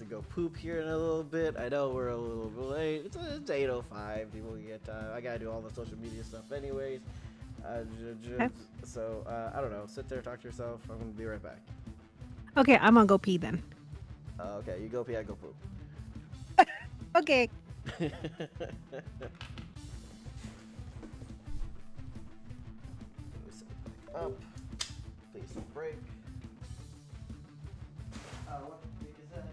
go poop here in a little bit. I know we're a little bit late. It's 8:05. People get time. I gotta do all the social media stuff anyways. Okay. So I don't know. Sit there, talk to yourself. I'm gonna be right back. Okay, I'm gonna go pee then. Okay, you go pee. I go poop. Okay. Let me set it back up. Please don't break. What the heck is that?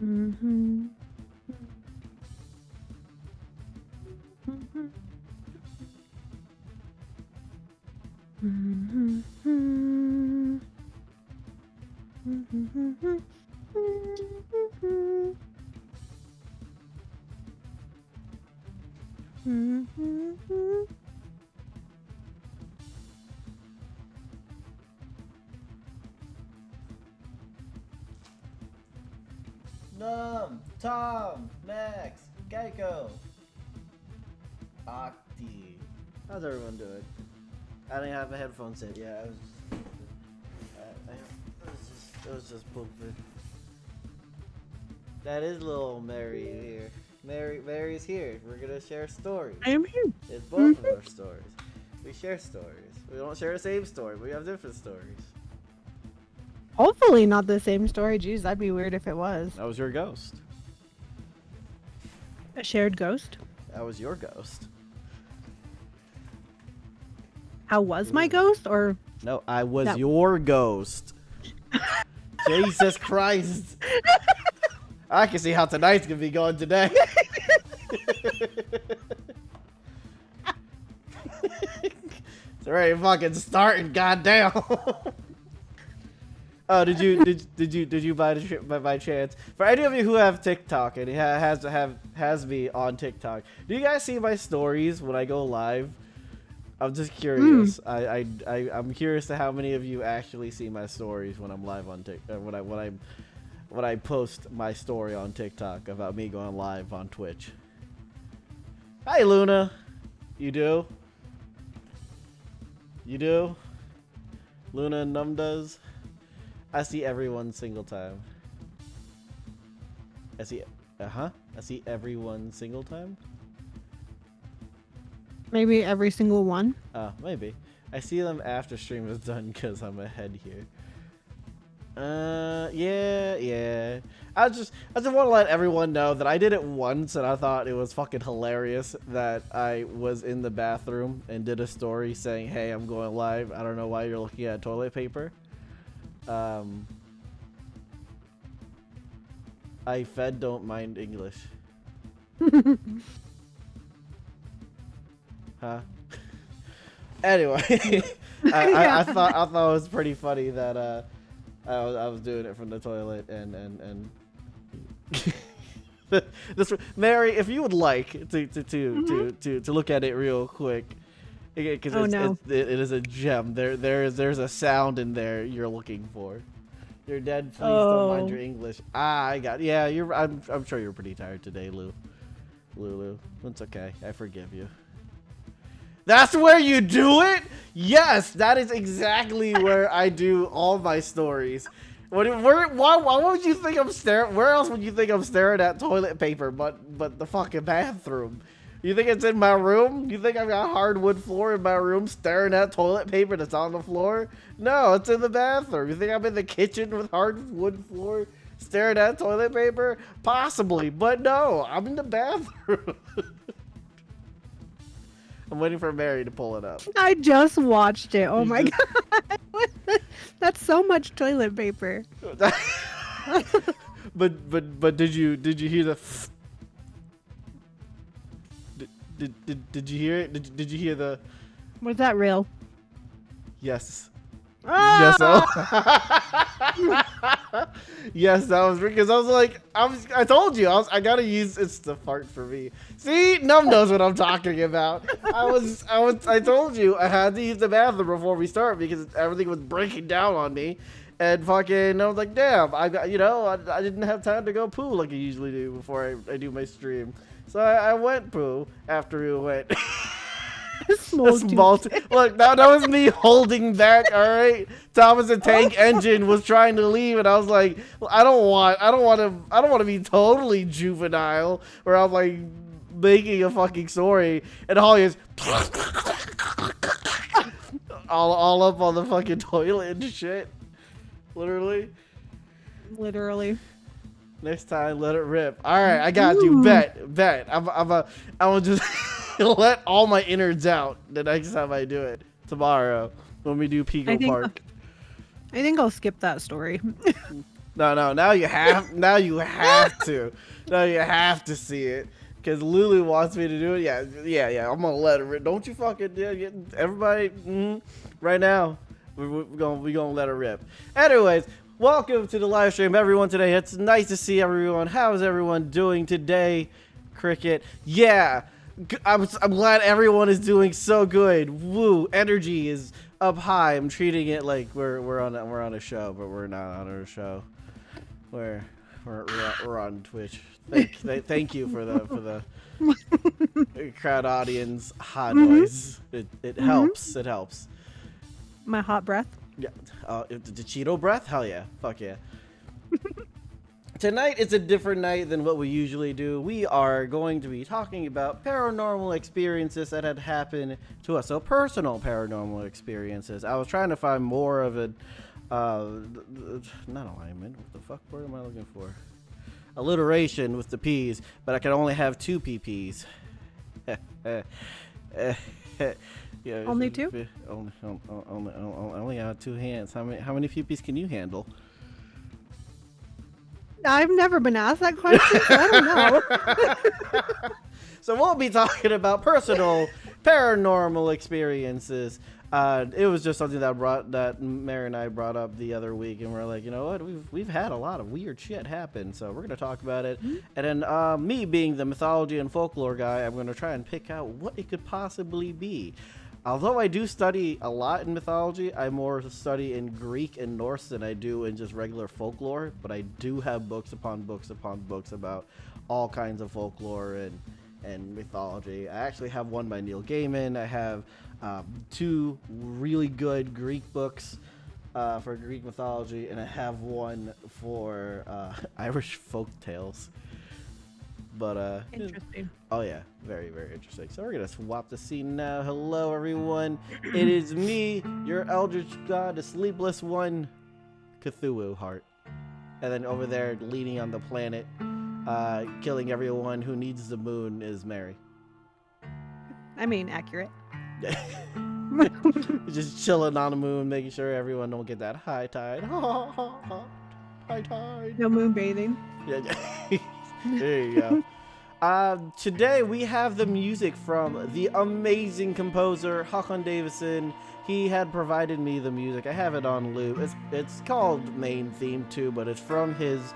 Mm-hmm. Num, Tom, Max, Geico, Octi. How's everyone doing? I didn't have my headphones in. Yeah, it was just pooping. That is little Mary here. Mary's here. We're gonna share stories. I am here. It's both of our stories. We share stories. We don't share the same story, but we have different stories. Hopefully not the same story. Jeez, that'd be weird if it was. That was your ghost. A shared ghost? That was your ghost. How was my ghost? Or No, I was That- your ghost. Jesus Christ. I can see how tonight's gonna be going today. It's already fucking starting, goddamn. Oh, did you by chance? For any of you who have TikTok and has me on TikTok, do you guys see my stories when I go live? I'm just curious. I'm curious to how many of you actually see my stories when I'm live on TikTok. When I post my story on TikTok about me going live on Twitch. Hi, Luna. You do? You do? Luna and Num does? I see everyone single time. I see everyone single time? maybe every single one? Maybe. I see them after stream is done because I'm ahead here. Yeah. I just want to let everyone know that I did it once and I thought it was fucking hilarious that I was in the bathroom and did a story saying, hey, I'm going live. I don't know why you're looking at toilet paper. I don't mind English. Huh? Anyway, I thought it was pretty funny that I was doing it from the toilet and this Mary, if you would like to look at it real quick, because it is a gem. There's a sound in there you're looking for. You're dead. Please don't mind your English. I got. Yeah, I'm sure you're pretty tired today, Lulu. It's okay. I forgive you. That's where you do it? Yes, that is exactly where I do all my stories. Why would you think I'm staring? Where else would you think I'm staring at toilet paper but the fucking bathroom? You think it's in my room? You think I've got hardwood floor in my room staring at toilet paper that's on the floor? No, it's in the bathroom. You think I'm in the kitchen with hardwood floor staring at toilet paper? Possibly, but no, I'm in the bathroom. I'm waiting for Mary to pull it up. I just watched it. Oh my god. That's so much toilet paper. but did you hear the did you hear it? Did you hear the Was that real? yes. Ah! Yes, yes, that was because I was like, I told you, I gotta use it's the fart for me. See, Num knows what I'm talking about. I told you I had to use the bathroom before we start because everything was breaking down on me, and fucking I was like, damn, I got I didn't have time to go poo like I usually do before I do my stream, so I went poo after we went. Look, that was me holding back. All right, Thomas the Tank Engine was trying to leave, and I was like, I don't want to be totally juvenile, where I'm like making a fucking story, and Holly is. all up on the fucking toilet and shit. Literally. Next time, let it rip. All right, I got you. Bet. I'm just let all my innards out the next time I do it tomorrow when we do Pico Park. I think I'll skip that story. No. Now you have to. Now you have to see it. Because Lulu wants me to do it. Yeah. I'm gonna let it rip. Don't you fucking everybody right now. We're gonna let it rip. Anyways, welcome to the live stream, everyone. Today it's nice to see everyone. How is everyone doing today, Cricket? Yeah, I'm glad everyone is doing so good. Woo, energy is up high. I'm treating it like we're on a show, but we're not on a show. We're on Twitch. Thank you for the crowd audience hot noise. It helps. It helps. My hot breath. Yeah. The Cheeto breath. Hell yeah. Fuck yeah. Tonight is a different night than what we usually do. We are going to be talking about paranormal experiences that had happened to us. So personal paranormal experiences. I was trying to find more of a not alignment. What the fuck word am I looking for? Alliteration with the P's, but I can only have 2 PPs. Yeah, only 2? Only have 2 hands. How many PPs can you handle? I've never been asked that question, so I don't know. So we'll be talking about personal paranormal experiences. It was just something that Mary and I brought up the other week, and we're like, you know what, we've had a lot of weird shit happen, so we're gonna talk about it. And then me being the mythology and folklore guy, I'm gonna try and pick out what it could possibly be. Although I do study a lot in mythology, I more study in Greek and Norse than I do in just regular folklore, but I do have books upon books upon books about all kinds of folklore and mythology. I actually have one by Neil Gaiman. I have 2 really good Greek books for Greek mythology, and I have one for Irish folk tales. But interesting. Oh yeah, very, very interesting. So we're gonna swap the scene now. Hello everyone, it is me, your eldritch god, the sleepless one, Cthulhu Heart. And then over there, leaning on the planet, killing everyone who needs the moon, is Mary. I mean, accurate. Just chilling on the moon, making sure everyone don't get that high tide. High tide. No moon bathing. Yeah. There you go. Today we have the music from the amazing composer Haakon Davidsen. He had provided me the music. I have it on loop. It's called Main Theme 2, but it's from his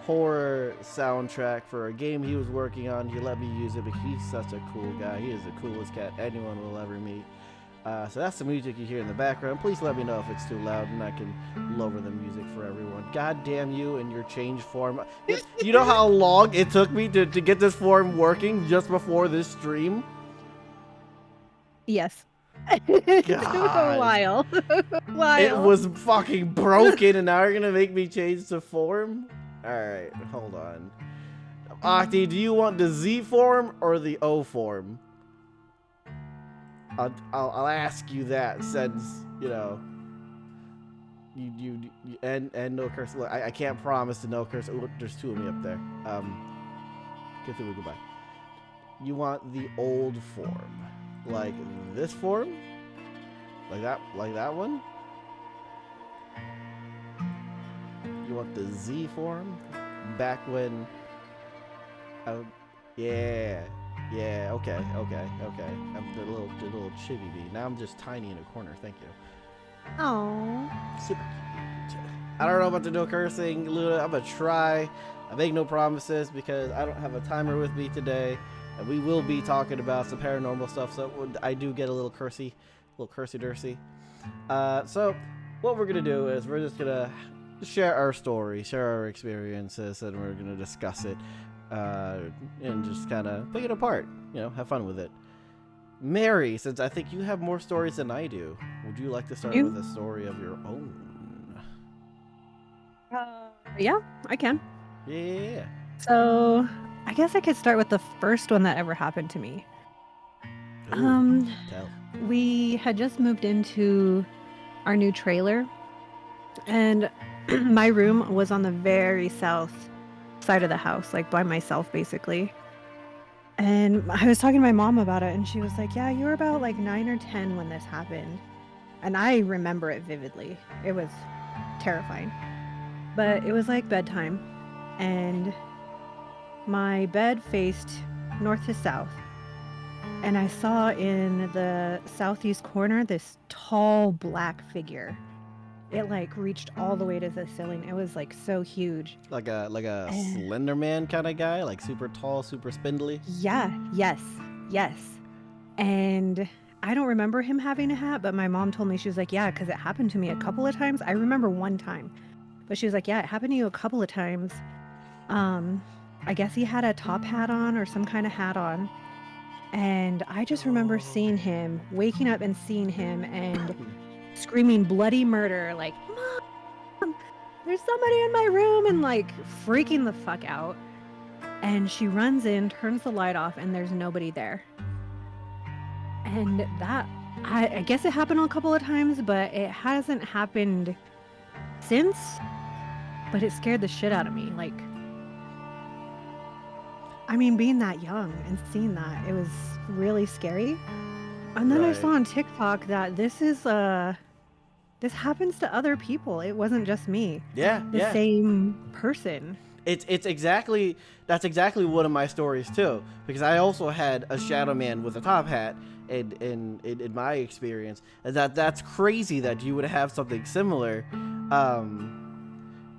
horror soundtrack for a game he was working on. He let me use it, but he's such a cool guy. He is the coolest cat anyone will ever meet. So that's the music you hear in the background. Please let me know if it's too loud and I can lower the music for everyone. God damn you and your change form. You know how long it took me to get this form working just before this stream? Yes. It took a while. It was fucking broken and now you're going to make me change the form? Alright, hold on. Octi, do you want the Z form or the O form? I'll ask you that since, you know, you and no curse. Look, I can't promise to no curse. Look, there's 2 of me up there. Get through, goodbye. You want the old form, like this form, like that one. You want the Z form, back when. Yeah, okay. I'm the little chibi bee. Now I'm just tiny in a corner. Thank you. Oh. Super cute. I don't know about the no cursing, Luna. I'm gonna try. I make no promises because I don't have a timer with me today, and we will be talking about some paranormal stuff. So I do get a little cursy dursy. So what we're gonna do is we're just gonna share our story, share our experiences, and we're gonna discuss it. And just kind of pick it apart, you know, have fun with it. Mary, since I think you have more stories than I do, would you like to start with a story of your own? Yeah, I can. Yeah. So, I guess I could start with the first one that ever happened to me. Um, Tell. we had just moved into our new trailer, and my room was on the very south side of the house, like by myself, basically. And I was talking to my mom about it, and she was like, "Yeah, you were about like 9 or 10 when this happened." And I remember it vividly. It was terrifying. But it was like bedtime, and my bed faced north to south. And I saw in the southeast corner this tall black figure. It like reached all the way to the ceiling. It was like so huge. Like a And Slender Man kind of guy, like super tall, super spindly. yeah, yes. And I don't remember him having a hat, but my mom told me, she was like, yeah, because it happened to me a couple of times. I remember one time, but she was like, yeah, it happened to you a couple of times. I guess he had a top hat on or some kind of hat on. And I just remember seeing him, waking up and seeing him and screaming bloody murder, like, Mom, there's somebody in my room, and like freaking the fuck out. And she runs in, turns the light off, and there's nobody there. And that, I guess it happened a couple of times, but it hasn't happened since. But it scared the shit out of me. Like, I mean, being that young and seeing that, it was really scary. And then I saw on TikTok that this happens to other people. It wasn't just me. Yeah, the same person. That's exactly one of my stories too, because I also had a shadow man with a top hat in my experience, and that's crazy that you would have something similar,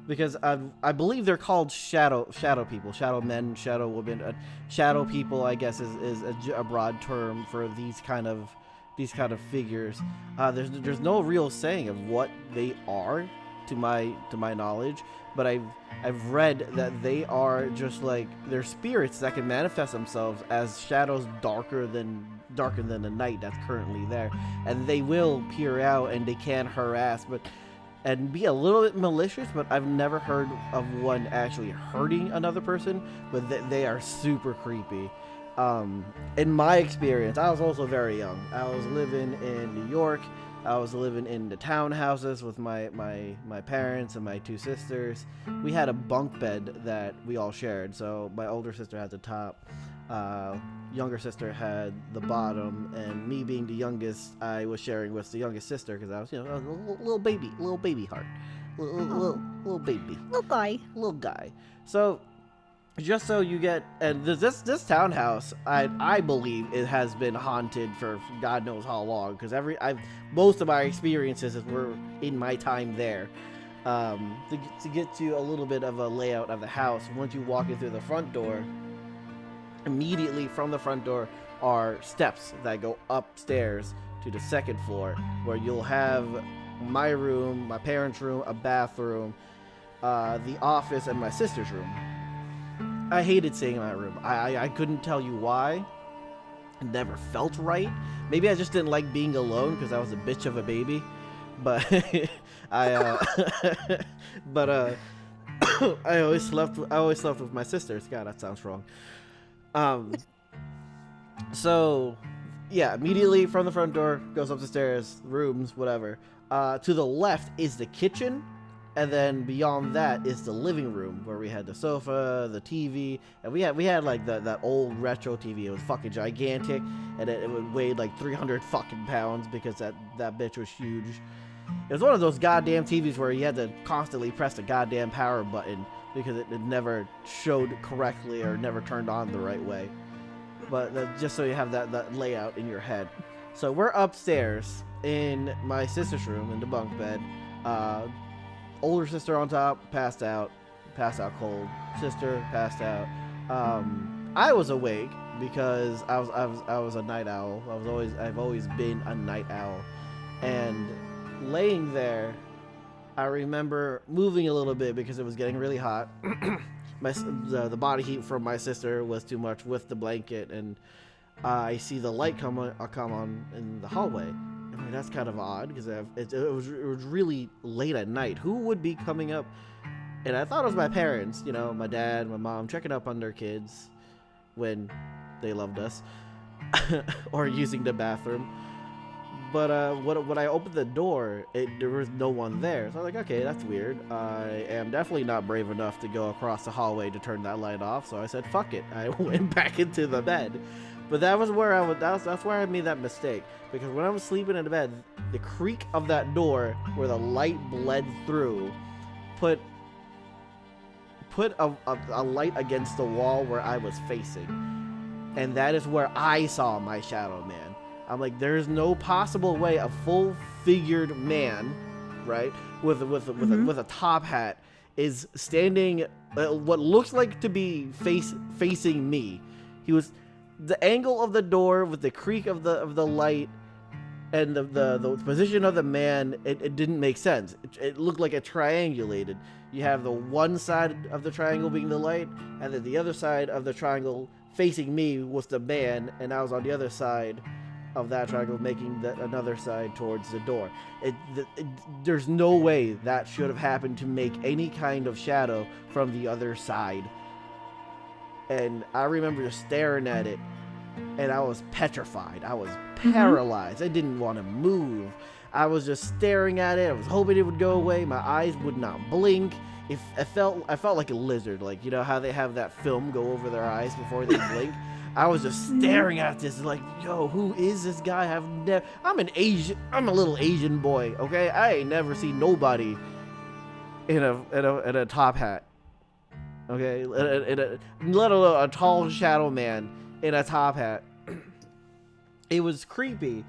because I believe they're called shadow people, shadow men, shadow women. Shadow people, I guess, is a broad term for these kind of figures. There's no real saying of what they are to my knowledge, but I've read that they are just like, they're spirits that can manifest themselves as shadows darker than the night that's currently there, and they will peer out and they can harass and be a little bit malicious, but I've never heard of one actually hurting another person, but they are super creepy. In my experience, I was also very young. I was living in New York. I was living in the townhouses with my parents and my two sisters. We had a bunk bed that we all shared. So my older sister had the top, younger sister had the bottom, and me being the youngest, I was sharing with the youngest sister because I was, a little baby heart, little baby, little guy. So just so you get, and this townhouse, I believe it has been haunted for God knows how long, because most of my experiences were in my time there. To get to a little bit of a layout of the house, once you walk in through the front door, immediately from the front door are steps that go upstairs to the second floor, where you'll have my room, my parents' room, a bathroom, the office, and my sister's room. I hated staying in my room. I couldn't tell you why. It never felt right. Maybe I just didn't like being alone because I was a bitch of a baby. But I always slept with my sisters. God, that sounds wrong. So yeah, immediately from the front door, goes up the stairs, rooms, whatever. To the left is the kitchen. And then beyond that is the living room, where we had the sofa, the TV, and we had like that old retro TV. It was fucking gigantic, and it weighed like 300 fucking pounds because that bitch was huge. It was one of those goddamn TVs where you had to constantly press the goddamn power button because it never showed correctly or never turned on the right way. But just so you have that layout in your head. So we're upstairs in my sister's room in the bunk bed. Older sister on top, passed out cold. Sister passed out. I was awake because I was a night owl. I've always been a night owl, and laying there, I remember moving a little bit because it was getting really hot. The body heat from my sister was too much with the blanket, and I see the light come on in the hallway. I mean, that's kind of odd because it was really late at night. Who would be coming up? And I thought it was my parents, my dad, my mom, checking up on their kids when they loved us. or using the bathroom. But when I opened the door, there was no one there. So I was like, okay, that's weird. I am definitely not brave enough to go across the hallway to turn that light off. So I said, fuck it. I went back into the bed. But that was where that's where I made that mistake. Because when I was sleeping in the bed, the creak of that door where the light bled through put a light against the wall where I was facing. And that is where I saw my shadow man. I'm like, there's no possible way a full-figured man, right, with a top hat is standing what looks like to be facing me. He was the angle of the door with the creak of the light and the position of the man. It didn't make sense. It looked like it triangulated. You have the one side of the triangle being the light, and then the other side of the triangle facing me was the man, and I was on the other side of that triangle, making another side towards the door. There's no way that should have happened to make any kind of shadow from the other side. And I remember just staring at it, and I was petrified. I was paralyzed. I didn't want to move. I was just staring at it. I was hoping it would go away. My eyes would not blink. I felt like a lizard, like, you know how they have that film go over their eyes before they blink. I was just staring at this like, yo, who is this guy? I'm a little Asian boy, okay? I ain't never seen nobody in a top hat, okay? Let alone a tall shadow man in a top hat. It was creepy.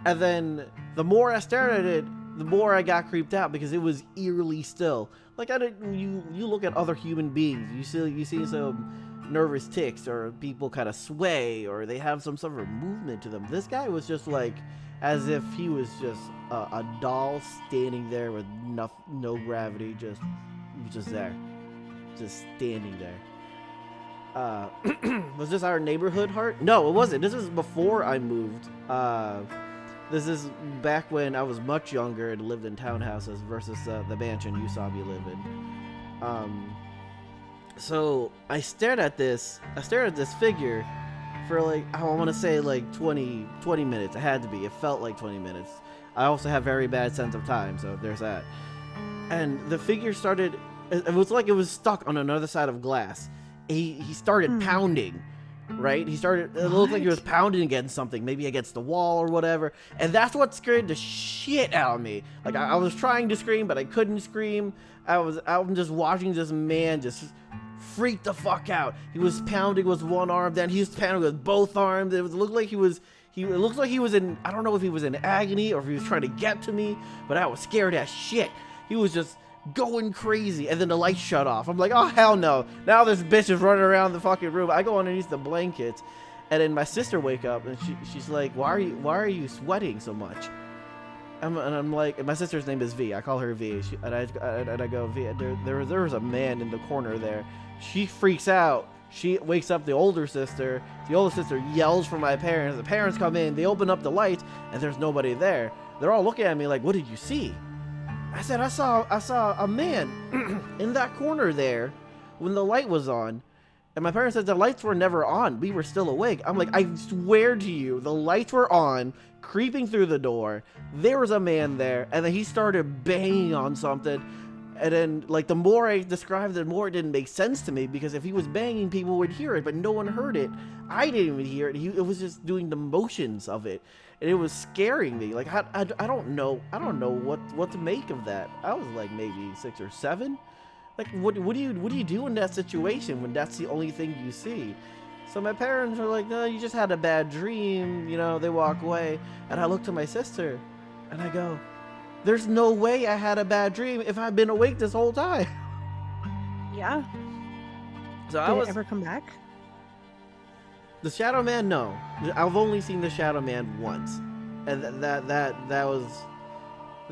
And then the more I stared at it, the more I got creeped out because it was eerily still. Like, you look at other human beings, you see some nervous tics, or people kind of sway, or they have some sort of movement to them. This guy was just like as if he was just a doll standing there with no gravity, he was just there, just standing there. Was this our neighborhood, Hart? No, it wasn't. This was before I moved. This is back when I was much younger and lived in townhouses versus the mansion you saw me live in. So I stared at this figure for like, I want to say like 20 minutes. It had to be. It felt like 20 minutes. I also have very bad sense of time, so there's that. And the figure started, it was like it was stuck on another side of glass. He started pounding, right? It looked like he was pounding against something, maybe against the wall or whatever. And that's what scared the shit out of me. Like, I was trying to scream, but I couldn't scream. I'm just watching this man just freak the fuck out. He was pounding with one arm, then he was pounding with both arms. It looked like he was in, I don't know if he was in agony or if he was trying to get to me, but I was scared as shit. He was just going crazy, and then the light shut off. I'm like, oh hell no, now this bitch is running around the fucking room. I go underneath the blankets, and then my sister wake up, and she's like, why are you sweating so much? And I'm like, and my sister's name is V. I call her V. And I go, V, there was a man in the corner there. She freaks out. She wakes up the older sister. The older sister yells for my parents. The parents come in. They open up the light, and there's nobody there. They're all looking at me like, what did you see? I said, I saw a man in that corner there when the light was on. And my parents said the lights were never on. We were still awake. I'm like, I swear to you, the lights were on, creeping through the door. There was a man there, and then he started banging on something. And then, like, the more I described it, the more it didn't make sense to me, because if he was banging, people would hear it, but no one heard it. I didn't even hear it. It was just doing the motions of it, and it was scaring me. Like, I don't know what to make of that. I was like maybe 6 or 7. Like, what do you do in that situation when that's the only thing you see? So my parents were like, no, you just had a bad dream. You know, they walk away, and I look to my sister, and I go, there's no way I had a bad dream if I've been awake this whole time. Yeah. So Did it ever come back? The Shadow Man, no. I've only seen the Shadow Man once, and that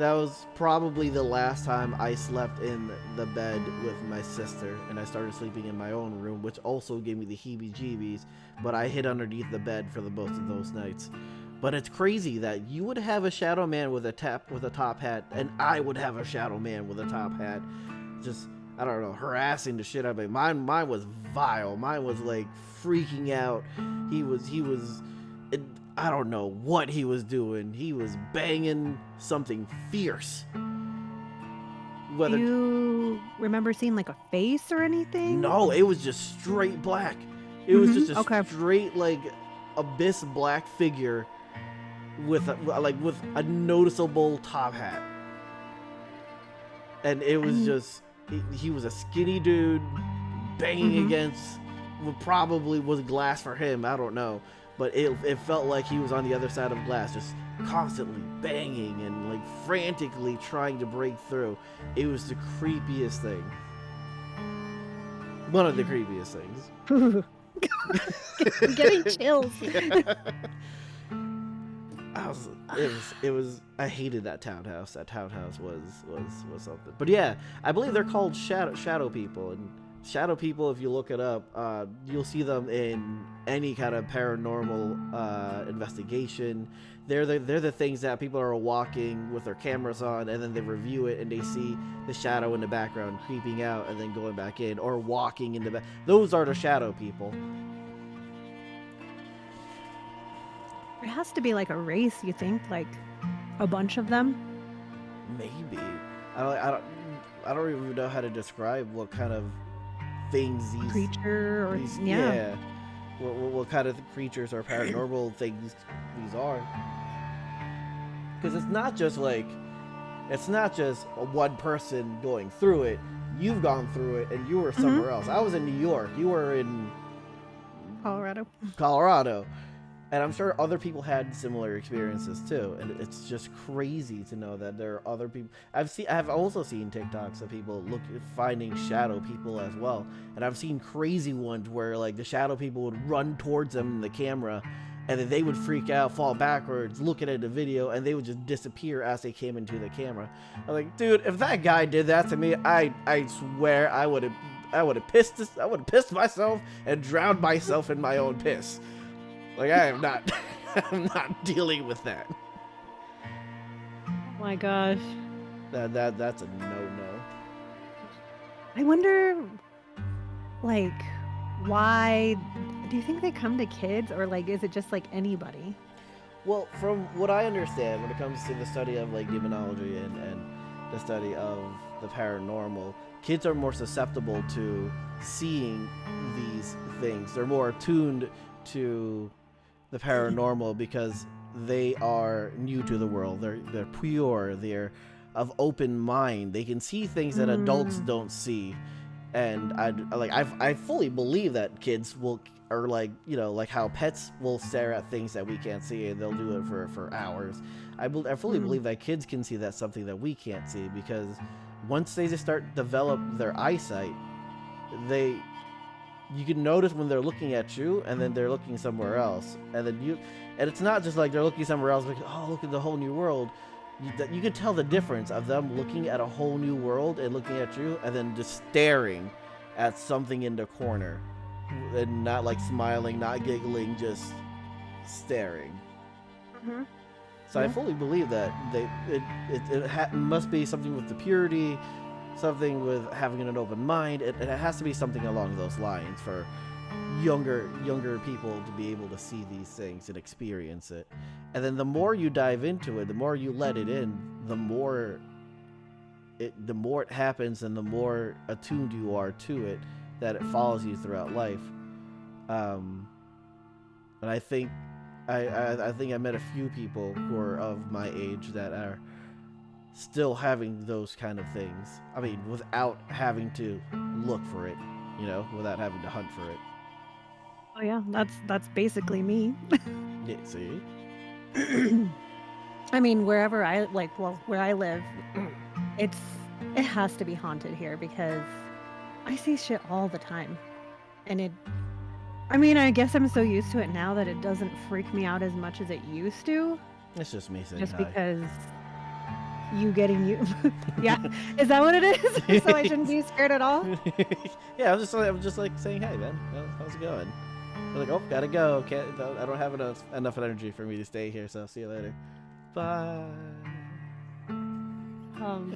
was probably the last time I slept in the bed with my sister, and I started sleeping in my own room, which also gave me the heebie-jeebies. But I hid underneath the bed for the most of those nights. But it's crazy that you would have a Shadow Man with a top hat, and I would have a Shadow Man with a top hat. Just, I don't know, harassing the shit out of me. Mine was vile. Mine was like freaking out. He was I don't know what he was doing. He was banging something fierce. Do you remember seeing like a face or anything? No, it was just straight black. It was just a straight like abyss black figure with a noticeable top hat. And it was he was a skinny dude banging against what probably was glass for him. I don't know. But it felt like he was on the other side of glass, just constantly banging and like frantically trying to break through. It was the creepiest thing. One of the creepiest things. I'm getting chills. I hated that townhouse. That townhouse was something. But yeah, I believe they're called shadow people, and shadow people, if you look it up, you'll see them in any kind of paranormal investigation. They're the things that people are walking with their cameras on, and then they review it and they see the shadow in the background creeping out and then going back in, or walking in the back. Those are the shadow people. It has to be like a race, you think, like a bunch of them. Maybe. I don't even know how to describe what kind of things these creature or yeah. What kind of creatures or paranormal things these are. Because it's not just one person going through it. You've gone through it and you were somewhere else. I was in New York. You were in Colorado. And I'm sure other people had similar experiences too. And it's just crazy to know that there are other people. I've also seen TikToks of people finding shadow people as well. And I've seen crazy ones where like the shadow people would run towards them in the camera, and then they would freak out, fall backwards, look at the video, and they would just disappear as they came into the camera. I'm like, dude, if that guy did that to me, I swear I would have pissed myself and drowned myself in my own piss. Like, I'm not dealing with that. Oh my gosh. That's a no-no. I wonder, like, why do you think they come to kids, or like is it just like anybody? Well, from what I understand, when it comes to the study of like demonology and the study of the paranormal, kids are more susceptible to seeing these things. They're more attuned to the paranormal because they are new to the world. They're pure. They're of open mind. They can see things that adults don't see. And I fully believe that kids are like, you know, like how pets will stare at things that we can't see, and they'll do it for hours. I fully believe that kids can see that's something that we can't see, because once they just start develop their eyesight, you can notice when they're looking at you and then they're looking somewhere else, and it's not just like they're looking somewhere else like, oh, look at the whole new world. You could tell the difference of them looking at a whole new world and looking at you, and then just staring at something in the corner, and not like smiling, not giggling, just staring. So I fully believe that it must be something with the purity, something with having an open mind. It has to be something along those lines for younger people to be able to see these things and experience it. And then the more you dive into it, the more you let it in, the more it happens, and the more attuned you are to it, that it follows you throughout life. And I think I met a few people who are of my age that are still having those kind of things. I mean, without having to look for it, you know, without having to hunt for it. Oh yeah, that's basically me. Yeah, see? I mean, where I live, it has to be haunted here, because I see shit all the time. And I guess I'm so used to it now that it doesn't freak me out as much as it used to. It's just me saying just hi. Because you getting you yeah, is that what it is? So I shouldn't be scared at all? Yeah, I'm just like saying, hey man, how's it going? They're like, oh, gotta go. I don't have enough energy for me to stay here, so see you later. Bye.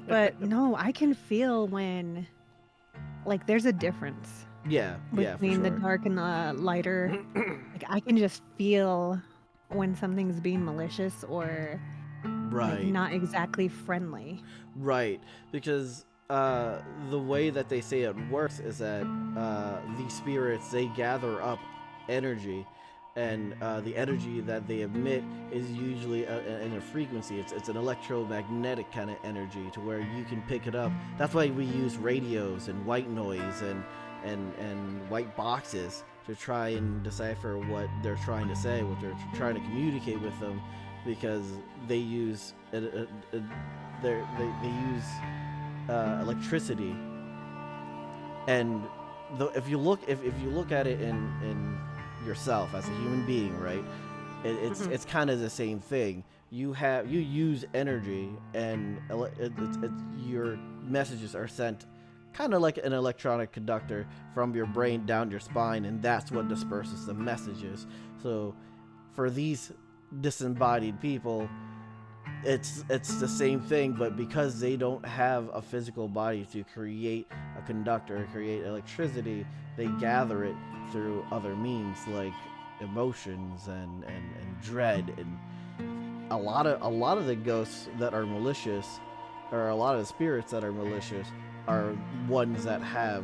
But no, I can feel when, like, there's a difference. Yeah, between for sure. the dark and the lighter. Like, I can just feel when something's being malicious or like not exactly friendly. Right, because the way that they say it works is that these spirits, they gather up energy, and the energy that they emit is usually in a frequency. It's an electromagnetic kind of energy to where you can pick it up. That's why we use radios and white noise and white boxes to try and decipher what they're trying to say, what they're trying to communicate with them, because they use they use electricity. And if you look at it in yourself as a human being, right, it's kind of the same thing. You use energy, and your messages are sent kind of like an electronic conductor from your brain down your spine, and that's what disperses the messages. So for these disembodied people, it's the same thing, but because they don't have a physical body to create a conductor, create electricity, they gather it through other means like emotions and dread. And a lot of the ghosts that are malicious, or a lot of the spirits that are malicious, are ones that have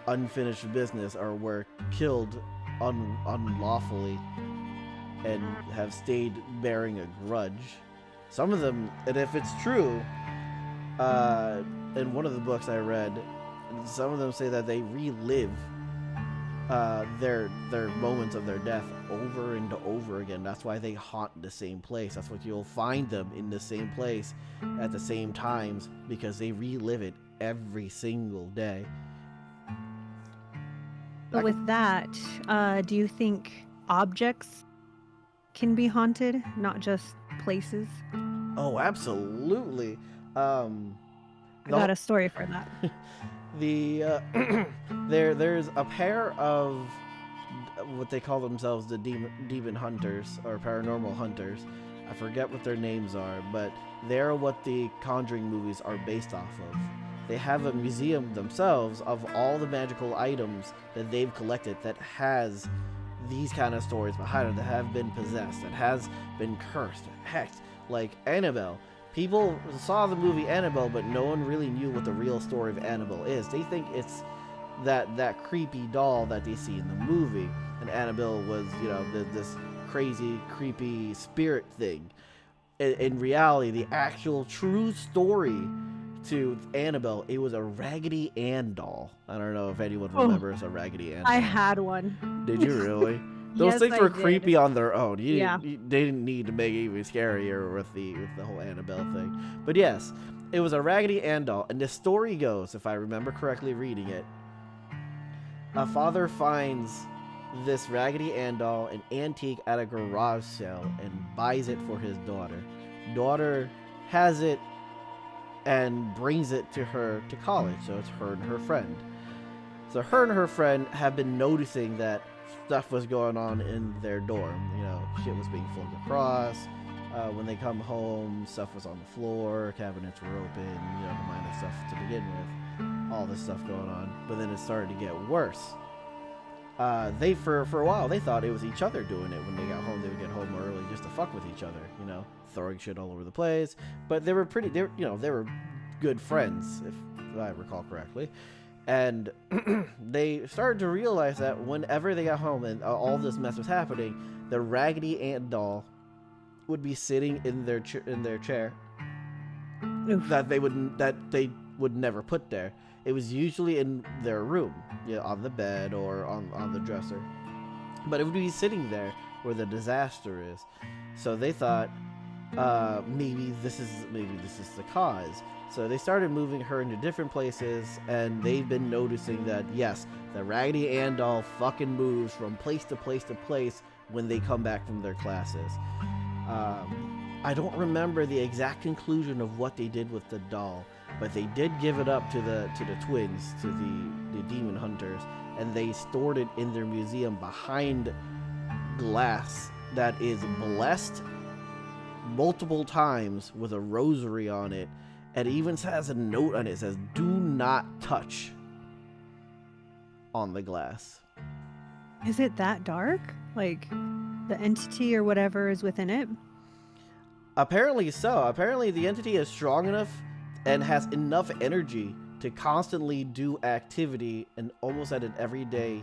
unfinished business or were killed unlawfully and have stayed bearing a grudge. Some of them, and if it's true, in one of the books I read, some of them say that they relive their moments of their death over and over again. That's why they haunt the same place. That's what you'll find them in the same place at the same times, because they relive it every single day. But with that, do you think objects can be haunted, not just places? Oh, absolutely. I got a story for that. There's a pair of what they call themselves, the demon hunters or paranormal hunters. I forget what their names are, but they're what the Conjuring movies are based off of. They have a museum themselves of all the magical items that they've collected that has these kind of stories behind it, that have been possessed, that has been cursed, hexed, like Annabelle. People saw the movie Annabelle, but no one really knew what the real story of Annabelle is. They think it's that creepy doll that they see in the movie, and Annabelle was, this crazy, creepy spirit thing. In reality, the actual true story to Annabelle, it was a Raggedy Ann doll. I don't know if anyone remembers a Raggedy Ann doll. I had one. Did you really? Those things were creepy on their own. They didn't need to make it even scarier with the whole Annabelle thing. But yes, it was a Raggedy Ann doll, and the story goes, if I remember correctly reading it, a father finds this Raggedy Ann doll, an antique, at a garage sale and buys it for his daughter. Daughter has it and brings it to her to college, so it's her and her friend. So her and her friend have been noticing that stuff was going on in their dorm. Shit was being flung across. When they come home, stuff was on the floor, cabinets were open, the minor stuff to begin with. All this stuff going on. But then it started to get worse. They, for a while, they thought it was each other doing it. When they got home, they would get home early just to fuck with each other, throwing shit all over the place. But they were they were good friends, if I recall correctly. And they started to realize that whenever they got home and all this mess was happening, the Raggedy Ann doll would be sitting in their chair. Oof. that they would never put there. It was usually in their room, on the bed or on the dresser. But it would be sitting there where the disaster is. So they thought, maybe this is the cause. So they started moving her into different places, and they've been noticing that, yes, the Raggedy Ann doll fucking moves from place to place to place when they come back from their classes. I don't remember the exact conclusion of what they did with the doll, but they did give it up to the twins, to the demon hunters, and they stored it in their museum behind glass that is blessed multiple times with a rosary on it. And it even has a note on it that says, "Do not touch," on the glass. Is it that dark? Like the entity or whatever is within it? Apparently so. Apparently the entity is strong enough and has enough energy to constantly do activity and almost at an everyday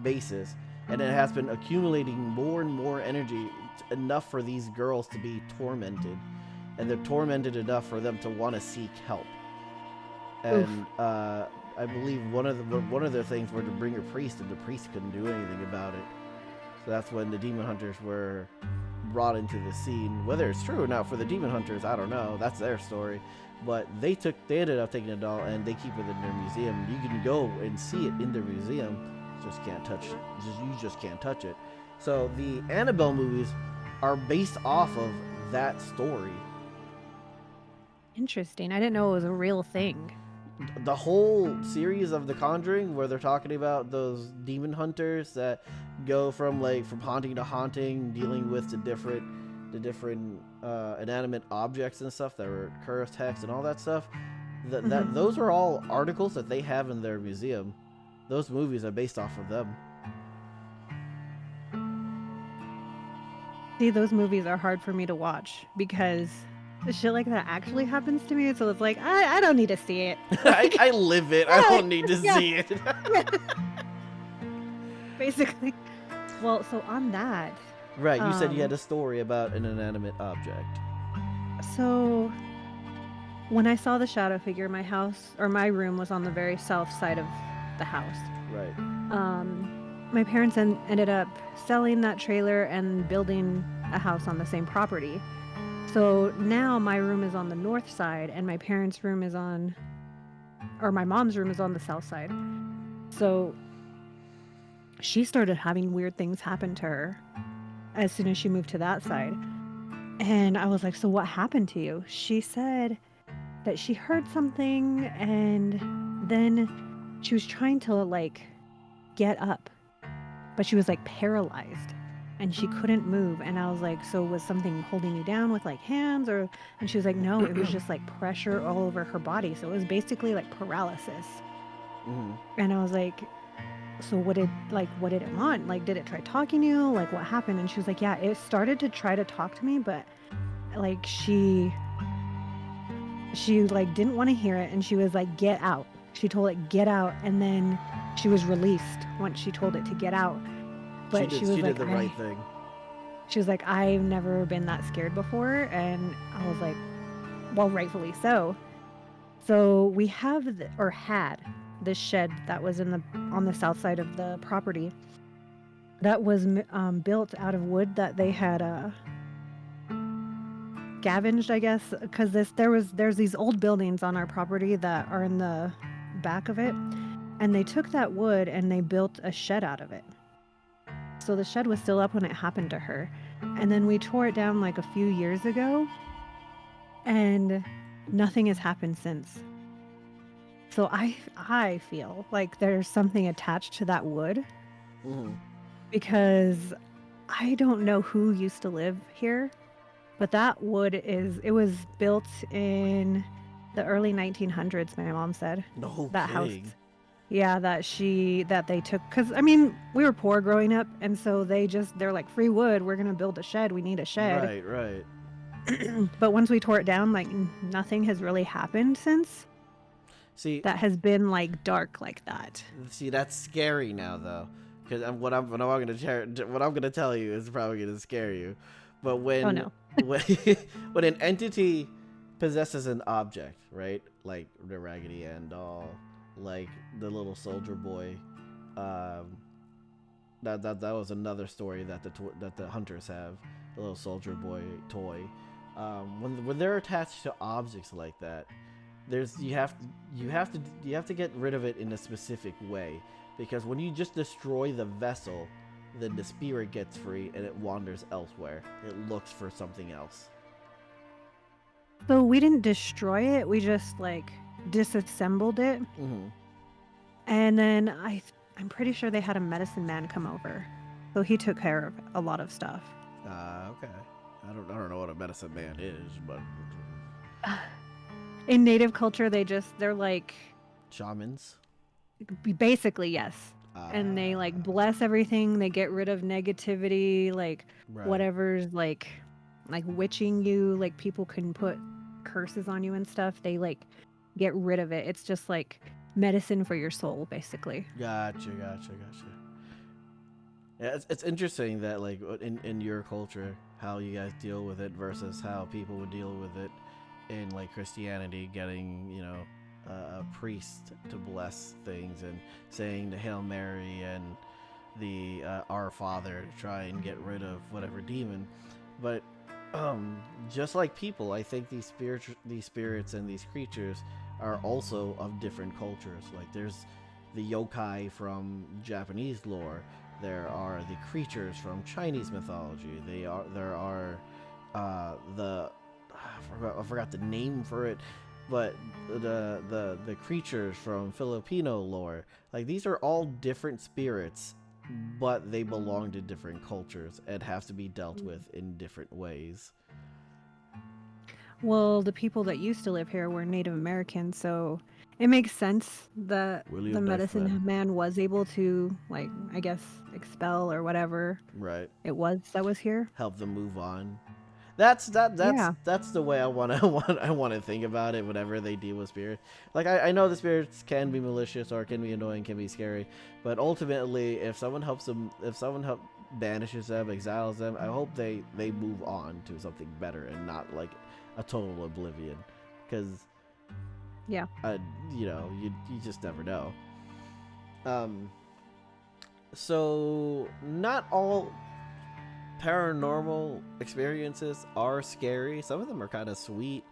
basis. And it has been accumulating more and more energy, enough for these girls to be tormented. And they're tormented enough for them to want to seek help. And I believe one of their things were to bring a priest, and the priest couldn't do anything about it. So that's when the demon hunters were brought into the scene. Whether it's true or not for the demon hunters, I don't know. That's their story. But they ended up taking the doll, and they keep it in their museum. You can go and see it in their museum. Just can't touch it. You just can't touch it. So the Annabelle movies are based off of that story. Interesting. I didn't know it was a real thing. The whole series of The Conjuring, where they're talking about those demon hunters that go from haunting to haunting, dealing with the different inanimate objects and stuff that were cursed, hex, and all that stuff. Those are all articles that they have in their museum. Those movies are based off of them. See, those movies are hard for me to watch because shit like that actually happens to me. So it's like, I don't need to see it. I live it. I don't need to see it. Basically. Well, so on that. Right, you said you had a story about an inanimate object. So when I saw the shadow figure, my room was on the very south side of the house. Right. My parents ended up selling that trailer and building a house on the same property. So now my room is on the north side, and my parents' room is my mom's room is on the south side. So she started having weird things happen to her as soon as she moved to that side. And I was like, so what happened to you? She said that she heard something, and then she was trying to get up, but she was paralyzed and she couldn't move. And I was like, so was something holding you down with hands or? And she was like, no, it was just pressure all over her body. So it was basically paralysis. Mm-hmm. And I was like, so what did it want? Did it try talking to you? What happened? And she was like, yeah, it started to try to talk to me, but she didn't want to hear it. And she was like, get out. She told it, get out. And then she was released once she told it to get out. But she did the right thing. She was like, I've never been that scared before. And I was like, well, rightfully so. So we had this shed that was on the south side of the property that was built out of wood that they had scavenged, I guess, because there's these old buildings on our property that are in the back of it, and they took that wood and they built a shed out of it. So the shed was still up when it happened to her, and then we tore it down a few years ago, and nothing has happened since. So I feel like there's something attached to that wood. Mm-hmm. Because I don't know who used to live here, but that wood was built in the early 1900s, my mom said. No that kidding. House. Yeah, that they took, because we were poor growing up, and so they're like, free wood, we're gonna build a shed, we need a shed. Right. But once we tore it down, nothing has really happened since. See, that has been dark like that. See, that's scary now though, because what I'm gonna tell you is probably gonna scare you. But when when an entity possesses an object, right, like the Raggedy Ann doll, like the little soldier boy, that was another story that the hunters have, the little soldier boy toy. When they're attached to objects like that, you have to get rid of it in a specific way, because when you just destroy the vessel, then the spirit gets free and it wanders elsewhere. It looks for something else. So we didn't destroy it, we just disassembled it. Mm-hmm. And then I'm pretty sure they had a medicine man come over, so he took care of a lot of stuff. Okay. I don't know what a medicine man is, but in native culture they're like shamans. Basically, yes. and they Ah, like bless everything. They get rid of negativity, like right. whatever's like witching you, like people can put curses on you and stuff. They like get rid of it. It's just like medicine for your soul, basically. Gotcha. Yeah, it's interesting that like in your culture how you guys deal with it versus how people would deal with it in like Christianity, getting a priest to bless things and saying the Hail Mary and the Our Father to try and get rid of whatever demon. But just like people, I think these spirits and these creatures are also of different cultures. Like there's the yokai from Japanese lore. There are the creatures from Chinese mythology. There are the I forgot the name for it, but the creatures from Filipino lore. Like these are all different spirits, but they belong to different cultures and have to be dealt with in different ways. Well, the people that used to live here were Native Americans, so it makes sense that the William Knife Man. medicine man was able to, like, I guess, expel or whatever Right. it was that was here. Help them move on. That's Yeah. that's the way I want to think about it whenever they deal with spirits. Like I know the spirits can be malicious or can be annoying, can be scary, but ultimately if someone banishes them, exiles them, I hope they move on to something better and not like a total oblivion, because Yeah. you just never know. Um, so not all paranormal experiences are scary. Some of them are kind of sweet.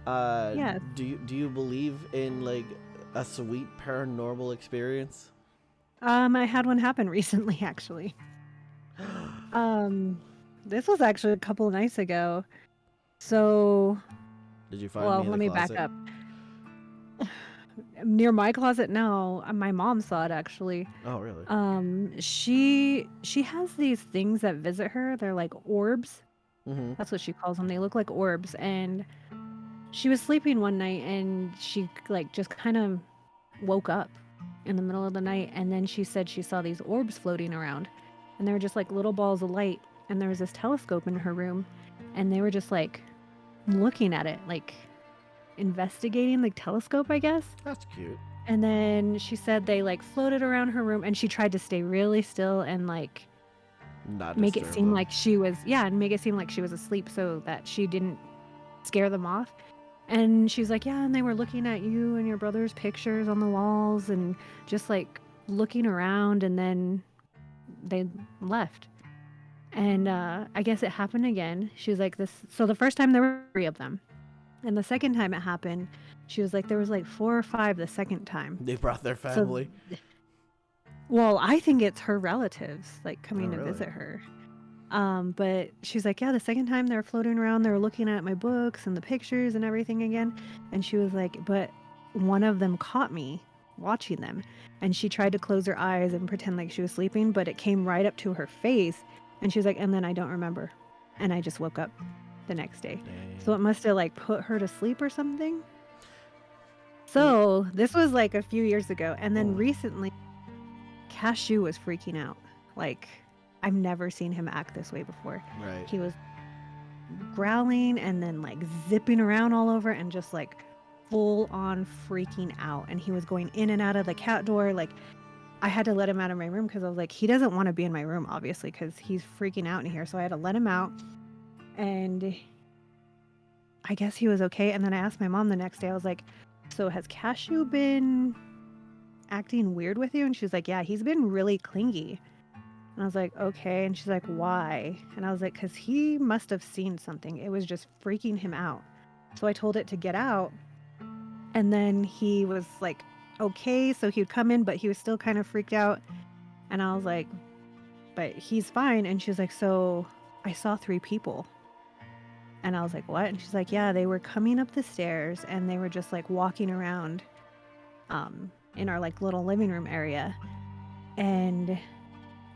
Yeah. Do you believe in like a sweet paranormal experience? I had one happen recently, actually. Um, this was actually a couple of nights ago. So, Did you find well, me in the let me back closet? up. Near my closet now, my mom saw it actually. Oh, really? She has these things that visit her. They're like orbs. Mm-hmm. That's what she calls them. They look like orbs. And she was sleeping one night and she like just kind of woke up in the middle of the night, and then she said she saw these orbs floating around, and they were just like little balls of light, and there was this telescope in her room, and they were just like looking at it, like investigating the telescope, I guess. That's cute. And then she said they like floated around her room, and she tried to stay really still and like Not make it disturb seem them. like she was, yeah, and make it seem like she was asleep so that she didn't scare them off. And she's like, yeah, and they were looking at you and your brother's pictures on the walls and just like looking around, and then they left. And I guess it happened again. She was like, this. So the first time there were 3 of them. And the second time it happened, she was like, there was like 4 or 5 the second time. They brought their So, family. well, I think it's her relatives like Oh, coming to really? visit her. But she's like, yeah, the second time they were floating around, they were looking at my books and the pictures and everything again. And she was like, but one of them caught me watching them. And she tried to close her eyes and pretend like she was sleeping, but it came right up to her face. And she was like, and then I don't remember. And I just woke up the next day. So it Dang. must have like put her to sleep or something. Mm. So this was like a few years ago. And then Mm. recently, Cashew was freaking out. Like, I've never seen him act this way before. Right. He was growling and then like zipping around all over and just like full on freaking out. And he was going in and out of the cat door. Like, I had to let him out of my room because I was like, he doesn't want to be in my room, obviously, because he's freaking out in here. So I had to let him out. And I guess he was okay. And then I asked my mom the next day, I was like, so has Cashew been acting weird with you? And she's like, yeah, he's been really clingy. And I was like, okay. And she's like, why? And I was like, because he must have seen something. It was just freaking him out. So I told it to get out. And then he was like, okay. So he would come in, but he was still kind of freaked out. And I was like, but he's fine. And she's like, so I saw 3 people. And I was like, what? And she's like, yeah, they were coming up the stairs and they were just like walking around in our like little living room area. And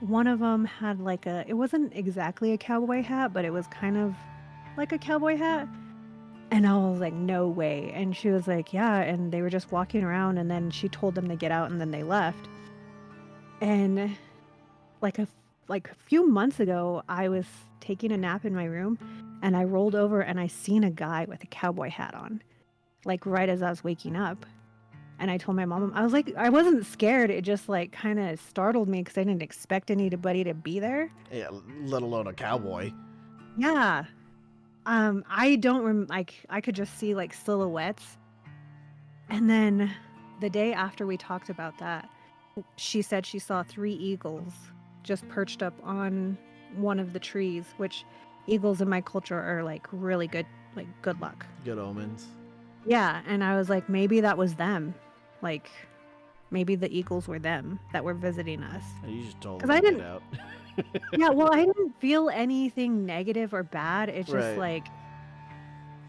one of them had like it wasn't exactly a cowboy hat, but it was kind of like a cowboy hat. And I was like, no way. And she was like, yeah. And they were just walking around, and then she told them to get out, and then they left. And like a few months ago, I was taking a nap in my room, and I rolled over and I seen a guy with a cowboy hat on, like right as I was waking up. And I told my mom, I was like, I wasn't scared. It just like kind of startled me because I didn't expect anybody to be there. Yeah, let alone a cowboy. Yeah. I don't like, I could just see like silhouettes. And then the day after we talked about that, she said she saw 3 eagles just perched up on one of the trees, which eagles in my culture are like really good, like good luck. Good omens. Yeah, and I was like, maybe that was them. Like, maybe the eagles were them that were visiting us. And you just told them to get out. Yeah, well, I didn't feel anything negative or bad. It's just like,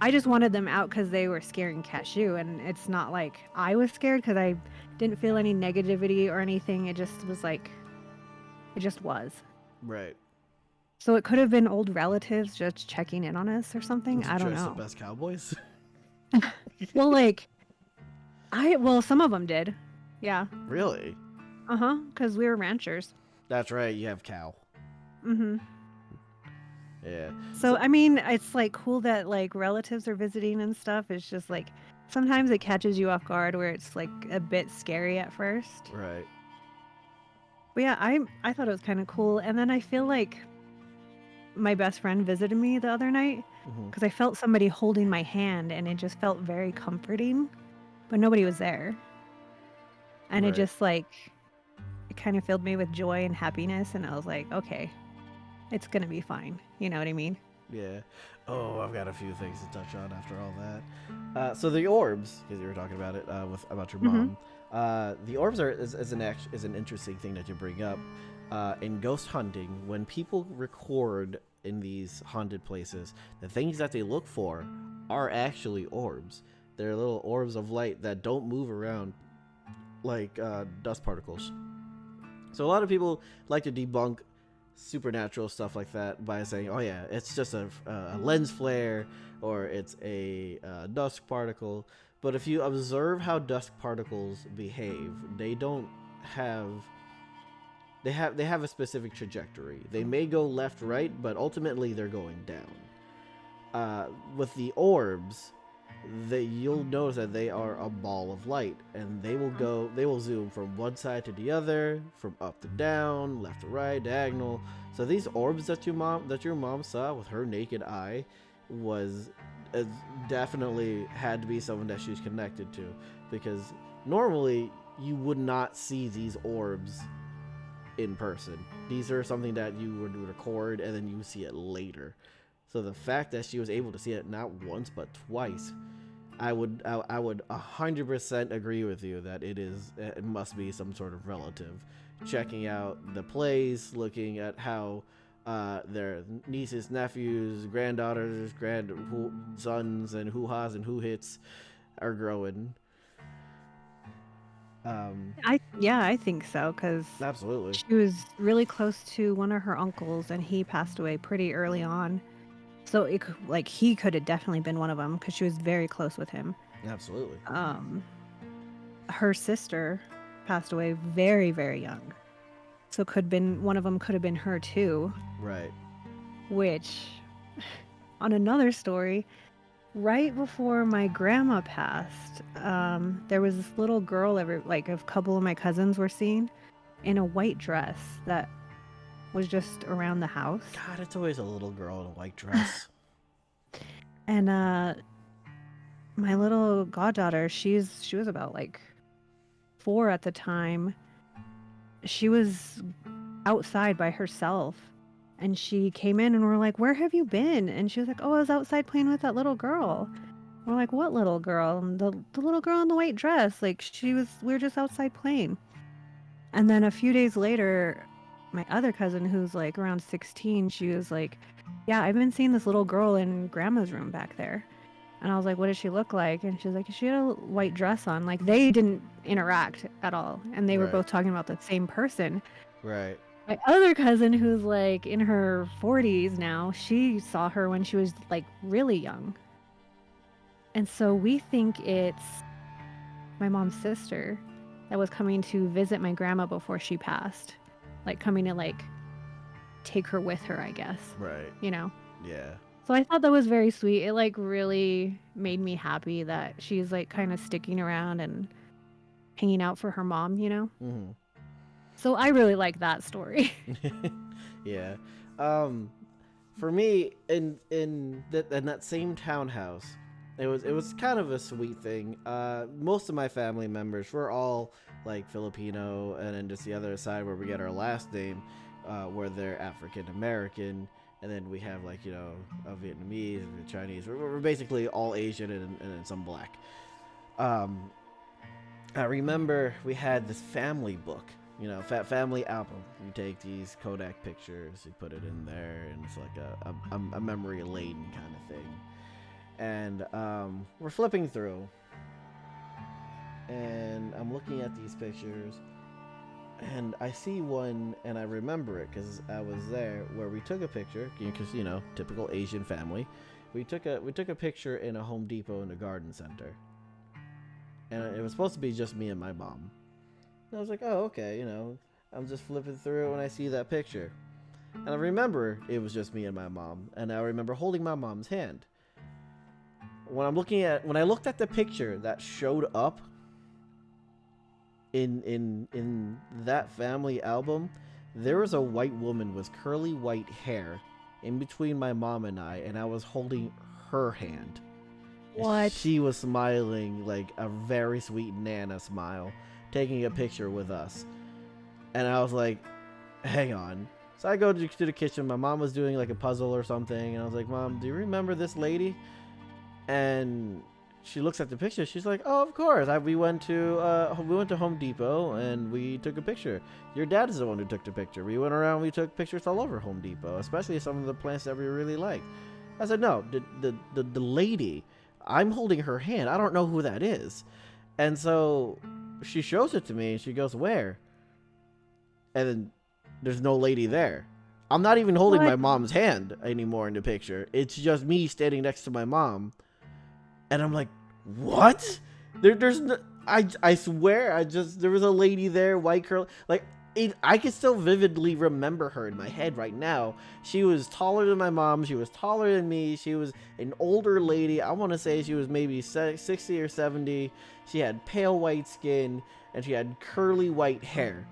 I just wanted them out because they were scaring Cashew, and it's not like I was scared because I didn't feel any negativity or anything. It just was like, it just was. Right. So it could have been old relatives just checking in on us or something. I don't know. The best cowboys. Well, like, well, some of them did. Yeah. Really? Because we were ranchers. That's right. You have cow. Mm-hmm. Yeah. So I mean, it's like cool that like relatives are visiting and stuff. It's just like sometimes it catches you off guard where it's like a bit scary at first. Right. But yeah, I thought it was kind of cool. And then I feel like my best friend visited me the other night because I felt somebody holding my hand, and it just felt very comforting, but nobody was there. And it just like, it kind of filled me with joy and happiness. And I was like, okay, it's going to be fine. You know what I mean? Yeah. Oh, I've got a few things to touch on after all that. So the orbs, because you were talking about it about your mom. The orbs is an interesting thing that you bring up. In ghost hunting, when people record in these haunted places, the things that they look for are actually orbs. They're little orbs of light that don't move around like dust particles. So a lot of people like to debunk supernatural stuff like that by saying, oh yeah, it's just a lens flare, or it's a dust particle. But if you observe how dust particles behave, they have a specific trajectory. They may go left, right, but ultimately they're going down. With the orbs, you'll notice that they are a ball of light, and they will zoom from one side to the other, from up to down, left to right, diagonal. So these orbs that your mom saw with her naked eye was definitely had to be someone that she's connected to, because normally you would not see these orbs in person. These are something that you would record and then you see it later. So the fact that she was able to see it not once but twice, I would 100% agree with you that it must be some sort of relative checking out the place, looking at how their nieces, nephews, granddaughters, grandsons, and hoo-has and hoo-hits are growing. I think so, because absolutely she was really close to one of her uncles, and he passed away pretty early on. So he could have definitely been one of them because she was very close with him. Absolutely. Her sister passed away very, very young. So one of them could have been her too. Right. Which, on another story, right before my grandma passed, there was this little girl a couple of my cousins were seen in a white dress that was just around the house. God, it's always a little girl in a white dress. And my little goddaughter, she was about 4 at the time. She was outside by herself, and she came in and we're like, "Where have you been?" And she was like, "Oh, I was outside playing with that little girl." We're like, "What little girl?" And the little girl in the white dress. We were just outside playing. And then a few days later, my other cousin, who's around 16, she was like, "Yeah, I've been seeing this little girl in grandma's room back there." And I was like, "What does she look like?" And she was like, "She had a white dress on." They didn't interact at all, and they were both talking about the same person. Right. My other cousin, who's in her 40s now, she saw her when she was really young. And so we think it's my mom's sister. that was coming to visit my grandma before she passed. Like coming to like take her with her, I guess. Right. You know? Yeah. So I thought that was very sweet. It like really made me happy that she's like kind of sticking around and hanging out for her mom, you know? Mm-hmm. So I really like that story. Yeah. For me, in that same townhouse, it was kind of a sweet thing. Most of my family members were all like Filipino, and then just the other side where we get our last name, where they're African American, and then we have like a Vietnamese, and a Chinese. We're basically all Asian and then some black. I remember we had this family book. Family album. You take these Kodak pictures, you put it in there, and it's like a memory laden kind of thing. And we're flipping through, and I'm looking at these pictures, and I see one, and I remember it because I was there, where we took a picture, because typical Asian family. We took a picture in a Home Depot in the garden center, and it was supposed to be just me and my mom. And I was like, oh, okay, I'm just flipping through and I see that picture. And I remember it was just me and my mom. And I remember holding my mom's hand. When I looked at the picture that showed up in that family album, there was a white woman with curly white hair in between my mom and I was holding her hand. What? She was smiling like a very sweet Nana smile, taking a picture with us. And I was like, hang on. So I go to the kitchen. My mom was doing like a puzzle or something, and I was like, Mom, do you remember this lady? And she looks at the picture. She's like, oh, of course. We went to Home Depot and we took a picture. Your dad is the one who took the picture. We went around, we took pictures all over Home Depot, especially some of the plants that we really liked. I said, no, the lady, I'm holding her hand. I don't know who that is. And so she shows it to me, and she goes, where? And then there's no lady there. I'm not even holding my mom's hand anymore in the picture. It's just me standing next to my mom. And I'm like, what? There's no, I swear, there was a lady there, white curl. Like, I can still vividly remember her in my head right now. She was taller than my mom. She was taller than me. She was an older lady. I want to say she was maybe 60 or 70. She had pale white skin, and she had curly white hair.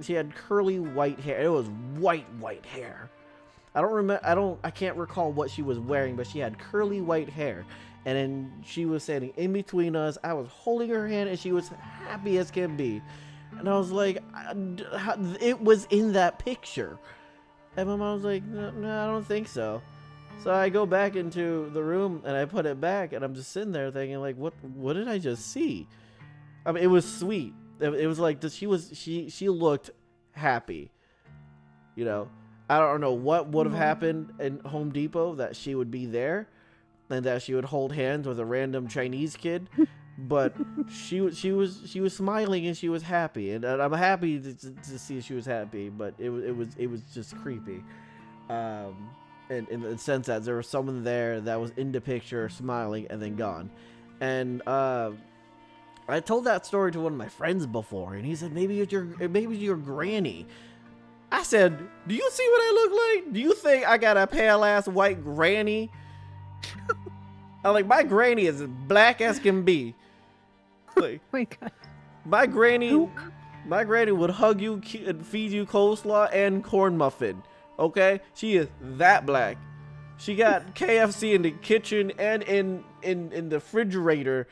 She had curly white hair. It was white hair. I can't recall what she was wearing, but she had curly white hair. And then she was standing in between us. I was holding her hand, and she was happy as can be. And I was like, it was in that picture. And my mom was like, no, I don't think so. So I go back into the room and I put it back, and I'm just sitting there thinking, like, what did I just see? I mean, it was sweet. It was like she looked happy. I don't know what would have happened in Home Depot that she would be there and that she would hold hands with a random Chinese kid. But she was smiling and she was happy, and I'm happy to see she was happy. But it was just creepy, and in the sense that there was someone there that was in the picture smiling and then gone. And I told that story to one of my friends before, and he said maybe it's your granny. I said, do you see what I look like? Do you think I got a pale ass white granny? I'm like, my granny is as black as can be. Like, oh my God. My granny would hug you and feed you coleslaw and corn muffin. Okay, she is that black. She got KFC in the kitchen and in the refrigerator,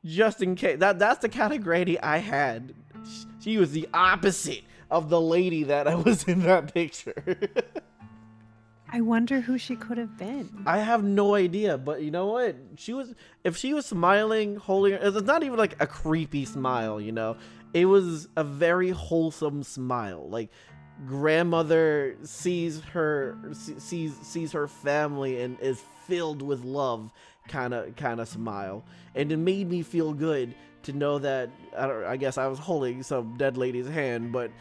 just in case. That's the kind of granny I had. She was the opposite of the lady that I was in that picture. I wonder who she could have been. I have no idea, but you know what? If she was smiling, holding her, it's not even like a creepy smile, It was a very wholesome smile. Like, grandmother sees her family and is filled with love kind of smile. And it made me feel good to know that, I guess I was holding some dead lady's hand, but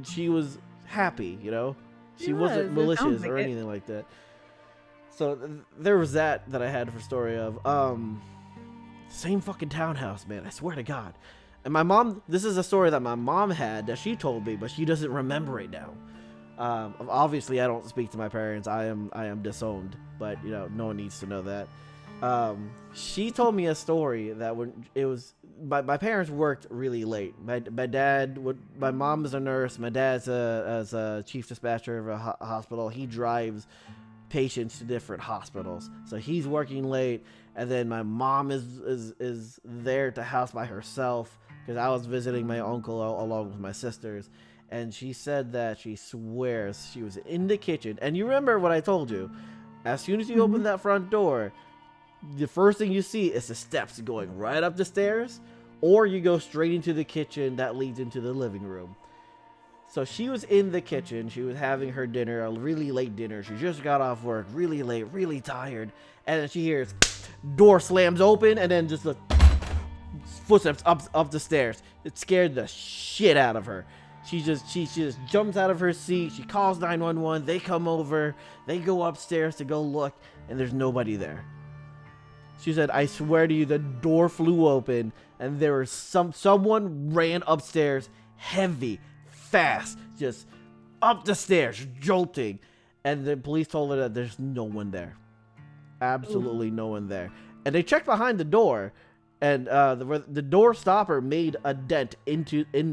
she was happy, She wasn't malicious or anything like that. So there was that I had for story of. Same fucking townhouse, man. I swear to God. And my mom, this is a story that my mom had that she told me, but she doesn't remember it now. Obviously, I don't speak to my parents. I am disowned, but no one needs to know that. She told me a story that when it was my parents worked really late. My mom is a nurse. My dad's a chief dispatcher of a hospital. He drives patients to different hospitals, so he's working late. And then my mom is there at the house by herself because I was visiting my uncle along with my sisters. And she said that she swears she was in the kitchen. And you remember what I told you? As soon as you open that front door, the first thing you see is the steps going right up the stairs, or you go straight into the kitchen that leads into the living room. So she was in the kitchen. She was having her dinner, a really late dinner. She just got off work, really late, really tired. And then she hears door slams open, and then just the footsteps up the stairs. It scared the shit out of her. She just jumps out of her seat. She calls 911. They come over. They go upstairs to go look, and there's nobody there. She said, I swear to you, the door flew open, and there was someone ran upstairs, heavy, fast, just up the stairs, jolting. And the police told her that there's no one there. Absolutely no one there. And they checked behind the door, and the door stopper made a dent in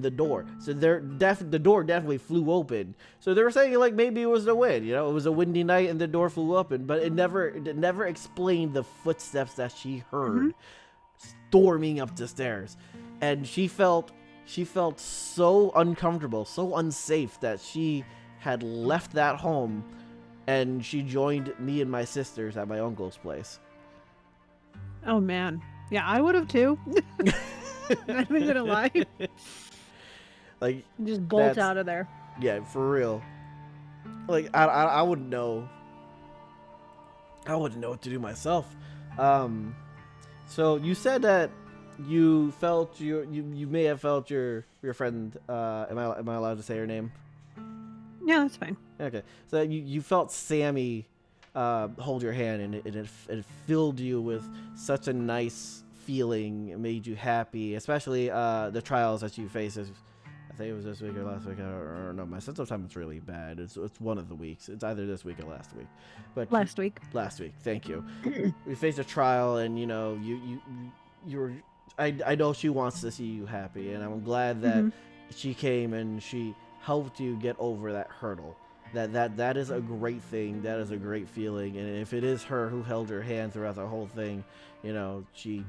the door. So the door definitely flew open. So they were saying like maybe it was the wind. It was a windy night and the door flew open, but it never explained the footsteps that she heard storming up the stairs. And she felt so uncomfortable, so unsafe that she had left that home, and she joined me and my sisters at my uncle's place. Oh man. Yeah, I would have too. I'm not gonna lie. Like, just bolt out of there. Yeah, for real. Like, I wouldn't know. I wouldn't know what to do myself. So you said that you felt you may have felt your friend. Am I allowed to say her name? Yeah, that's fine. Okay, so you felt Sammy hold your hand, and it filled you with such a nice feeling. It made you happy, especially the trials that you face. I think it was this week or last week. I don't know. My sense of time is really bad. It's one of the weeks. It's either this week or last week. But last week. Last week. Thank you. We faced a trial, and you were. I know she wants to see you happy, and I'm glad that she came and she helped you get over that hurdle. That is a great thing. That is a great feeling. And if it is her who held your hand throughout the whole thing, she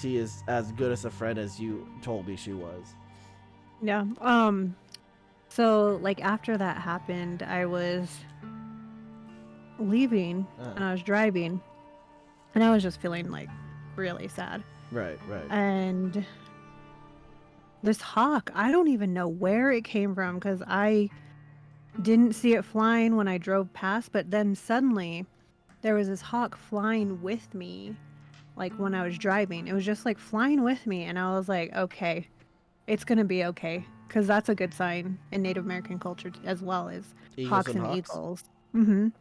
is as good as a friend as you told me she was. Yeah. So like after that happened, I was leaving and I was driving, and I was just feeling like really sad. Right. And this hawk, I don't even know where it came from because I didn't see it flying when I drove past, but then suddenly there was this hawk flying with me, like when I was driving. It was just like flying with me, and I was like, okay, it's gonna be okay, because that's a good sign in Native American culture as well as hawks and eagles. So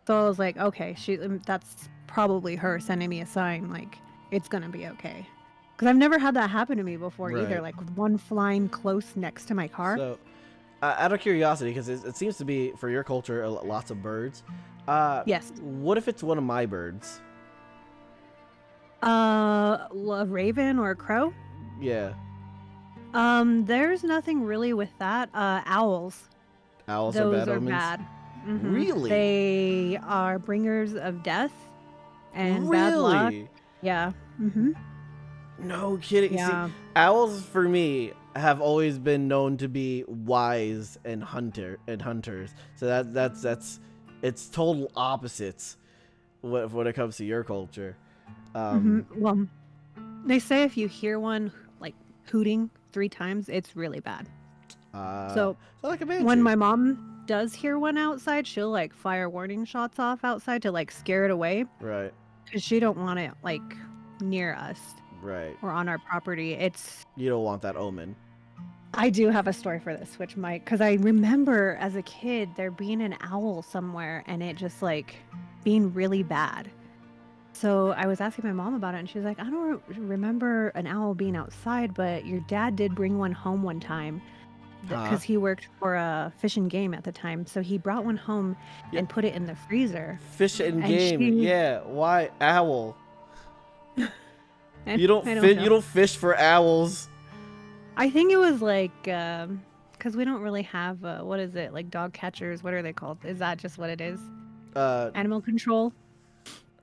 I was like, okay, that's probably her sending me a sign, like it's gonna be okay, because I've never had that happen to me before either, like one flying close next to my car. So out of curiosity, because it seems to be for your culture lots of birds. Yes. What if it's one of my birds? A raven or a crow? Yeah. There's nothing really with that. Owls. Owls Those are bad omens? bad. Really? They are bringers of death and bad luck. Yeah. No kidding. Yeah. See, owls for me have always been known to be wise and hunters. So that's it's total opposites when it comes to your culture. Well, they say if you hear one like hooting 3 times, it's really bad. So like a when my mom does hear one outside, she'll like fire warning shots off outside to like scare it away. Right. Because she don't want it like near us. Right. Or on our property. You don't want that omen. I do have a story for this, which might, because I remember as a kid there being an owl somewhere and it just like being really bad. So I was asking my mom about it, and she was like, I don't remember an owl being outside, but your dad did bring one home one time because he worked for a Fish and Game at the time. So he brought one home and put it in the freezer. Fish and Game, yeah. Why owl? You don't fish for owls. I think it was like because we don't really have what is it, like dog catchers? What are they called? Is that just what it is? Animal control.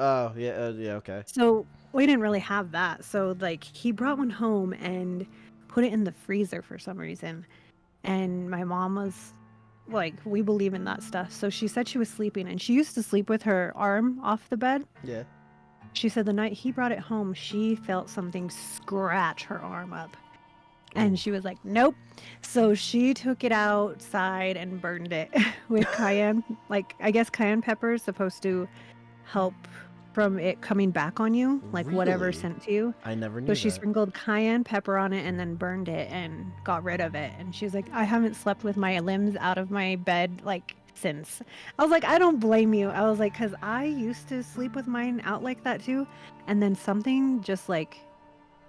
Oh yeah, yeah, okay. So we didn't really have that. So like he brought one home and put it in the freezer for some reason. And my mom was like, we believe in that stuff. So she said she was sleeping, and she used to sleep with her arm off the bed. Yeah. She said the night he brought it home, she felt something scratch her arm up. And she was like, nope. So she took it outside and burned it with cayenne. Like, I guess cayenne pepper is supposed to help from it coming back on you, like really? Whatever sent to you. I never knew So she that. sprinkled cayenne pepper on it and then burned it and got rid of it. And she's like, I haven't slept with my limbs out of my bed like since. I was like, I don't blame you. I was like, because I used to sleep with mine out like that too. And then something just like,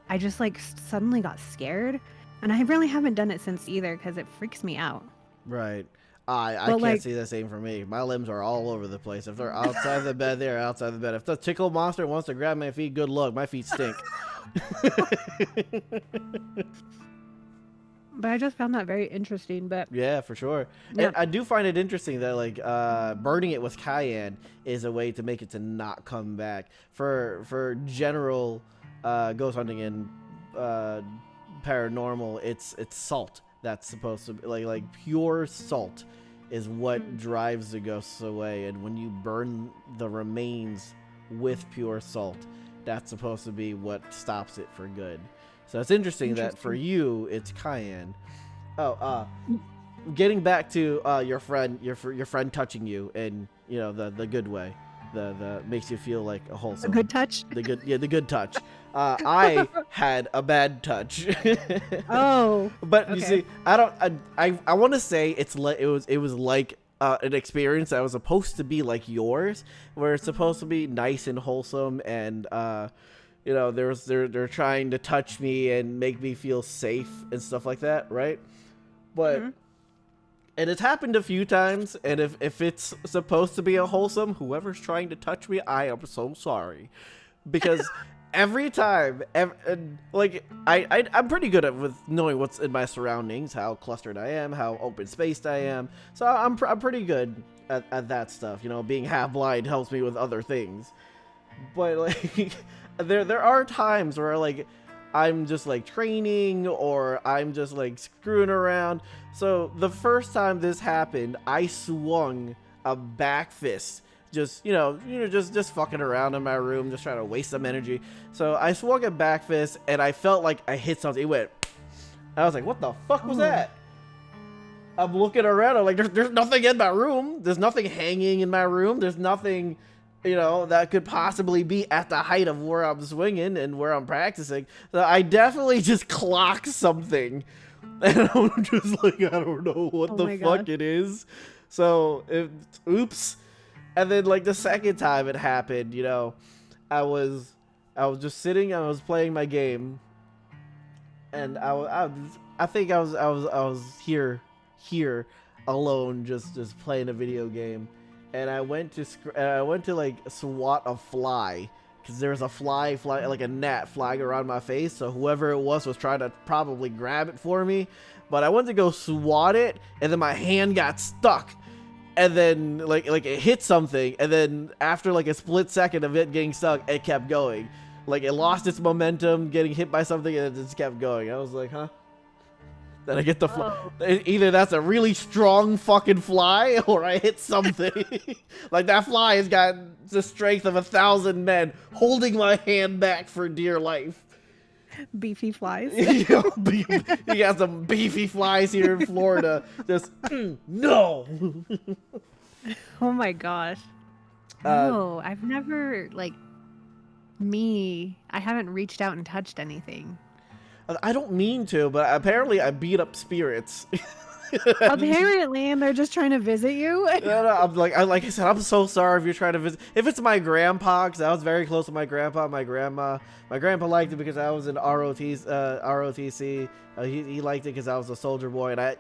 I just like suddenly got scared. And I really haven't done it since either because it freaks me out. Right. I can't see the same for me. My limbs are all over the place. If they're outside the bed, they're outside the bed. If the tickle monster wants to grab my feet, good luck. My feet stink. But I just found that very interesting. But yeah, for sure. Yeah. And I do find it interesting that like burning it with cayenne is a way to make it to not come back. For general ghost hunting and paranormal, it's salt that's supposed to be like pure salt is what drives the ghosts away. And when you burn the remains with pure salt, that's supposed to be what stops it for good. So it's interesting that for you it's cayenne. Getting back to your friend touching you in, you know, the good way, the makes you feel like a wholesome. A good touch. The good touch. I had a bad touch. Oh. But okay. You see, I want to say it was like an experience that was supposed to be like yours, where it's supposed to be nice and wholesome, and you know, they're trying to touch me and make me feel safe and stuff like that, right? But and it's happened a few times, and if it's supposed to be a wholesome, whoever's trying to touch me, I am so sorry, because every time, like I'm pretty good with knowing what's in my surroundings, how clustered I am, how open spaced I am. So I'm pretty good at that stuff. You know, being half blind helps me with other things. But like, there are times where like I'm just like training, or I'm just like screwing around. So the first time this happened, I swung a back fist. Just just fucking around in my room, just trying to waste some energy. So I swung a back fist, and I felt like I hit something. It went. I was like, "What the fuck was that?" I'm looking around. I'm like, "There's nothing in my room. There's nothing hanging in my room. There's nothing, you know, that could possibly be at the height of where I'm swinging and where I'm practicing." So I definitely just clocked something, and I'm just like, I don't know what the fuck it is. So oops. And then, like, the second time it happened, you know, I was just sitting, I was playing my game, and I think I was here alone, just playing a video game, and I went to like swat a fly, because there was a fly like a gnat flying around my face. So whoever it was trying to probably grab it for me, but I went to go swat it, and then my hand got stuck. And then, like it hit something, and then after like a split second of it getting stuck, it kept going. Like it lost its momentum, getting hit by something, and it just kept going. I was like, huh? Then I get the fly. Either that's a really strong fucking fly, or I hit something. Like that fly has got the strength of 1,000 men holding my hand back for dear life. Beefy flies. You got some beefy flies here in Florida. Just no. Oh my gosh. No, I've never I haven't reached out and touched anything. I don't mean to, but apparently I beat up spirits. Apparently, and they're just trying to visit you. No, I'm like I said, I'm so sorry if you're trying to visit. If it's my grandpa, because I was very close to my grandpa, my grandma. My grandpa liked it because I was in ROTC. He liked it because I was a soldier boy, and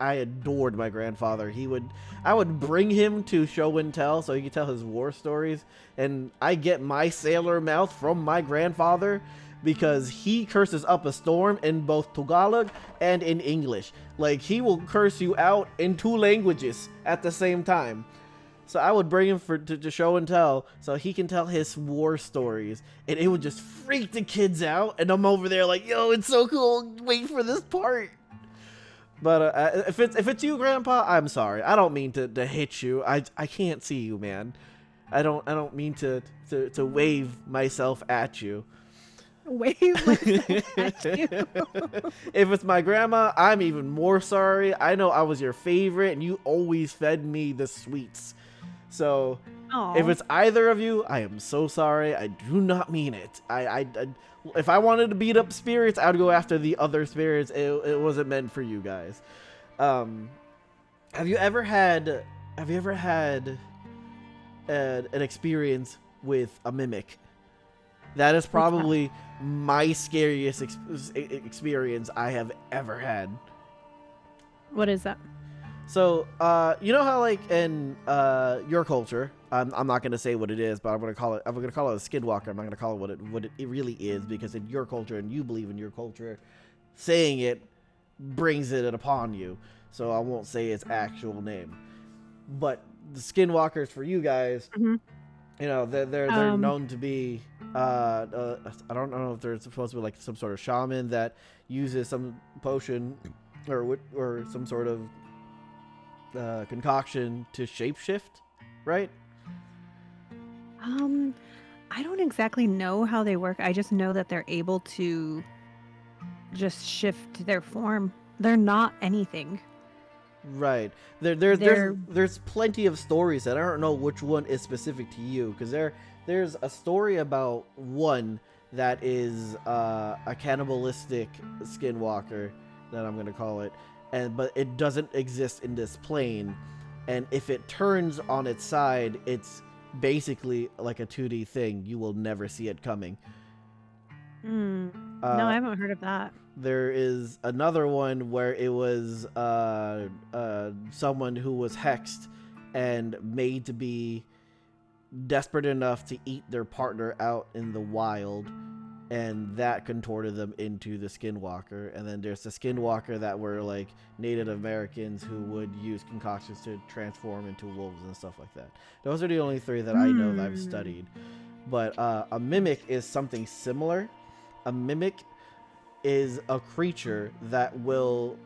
I adored my grandfather. I would bring him to show and tell so he could tell his war stories, and I get my sailor mouth from my grandfather because he curses up a storm in both Tagalog and in English. Like, he will curse you out in 2 languages at the same time. So I would bring him to show and tell so he can tell his war stories, and it would just freak the kids out, and I'm over there like, yo, it's so cool, wait for this part. But if it's you, Grandpa, I'm sorry. I don't mean to hit you. I can't see you, man. I don't mean to wave myself at you. Wave myself at you. If it's my grandma, I'm even more sorry. I know I was your favorite, and you always fed me the sweets. So, Aww. if it's either of you, I am so sorry. I do not mean it. If I wanted to beat up spirits, I would go after the other spirits. It wasn't meant for you guys. Have you ever had an experience with a mimic? That is probably my scariest experience I have ever had. What is that? So, you know how, like, in your culture, I'm not gonna say what it is, but I'm gonna call it a skinwalker. I'm not gonna call it what it really is, because in your culture, and you believe in your culture, saying it brings it upon you. So I won't say its actual name. But the skinwalkers for you guys, Mm-hmm. you know, they're known to be. I don't know if they're supposed to be like some sort of shaman that uses some potion or some sort of concoction to shapeshift, right? I don't exactly know how they work. I just know that they're able to just shift their form. They're not anything. Right. There's plenty of stories that I don't know which one is specific to you, because there's a story about one that is a cannibalistic skinwalker, that I'm gonna call it, but it doesn't exist in this plane, and if it turns on its side, it's basically like a 2D thing. You will never see it coming. No, I haven't heard of that. There is another one where it was someone who was hexed and made to be desperate enough to eat their partner out in the wild, and that contorted them into the skinwalker. And then there's the skinwalker that were like Native Americans who would use concoctions to transform into wolves and stuff like that. Those are the only 3 that I know that I've studied. But a mimic is something similar. A mimic is a creature that will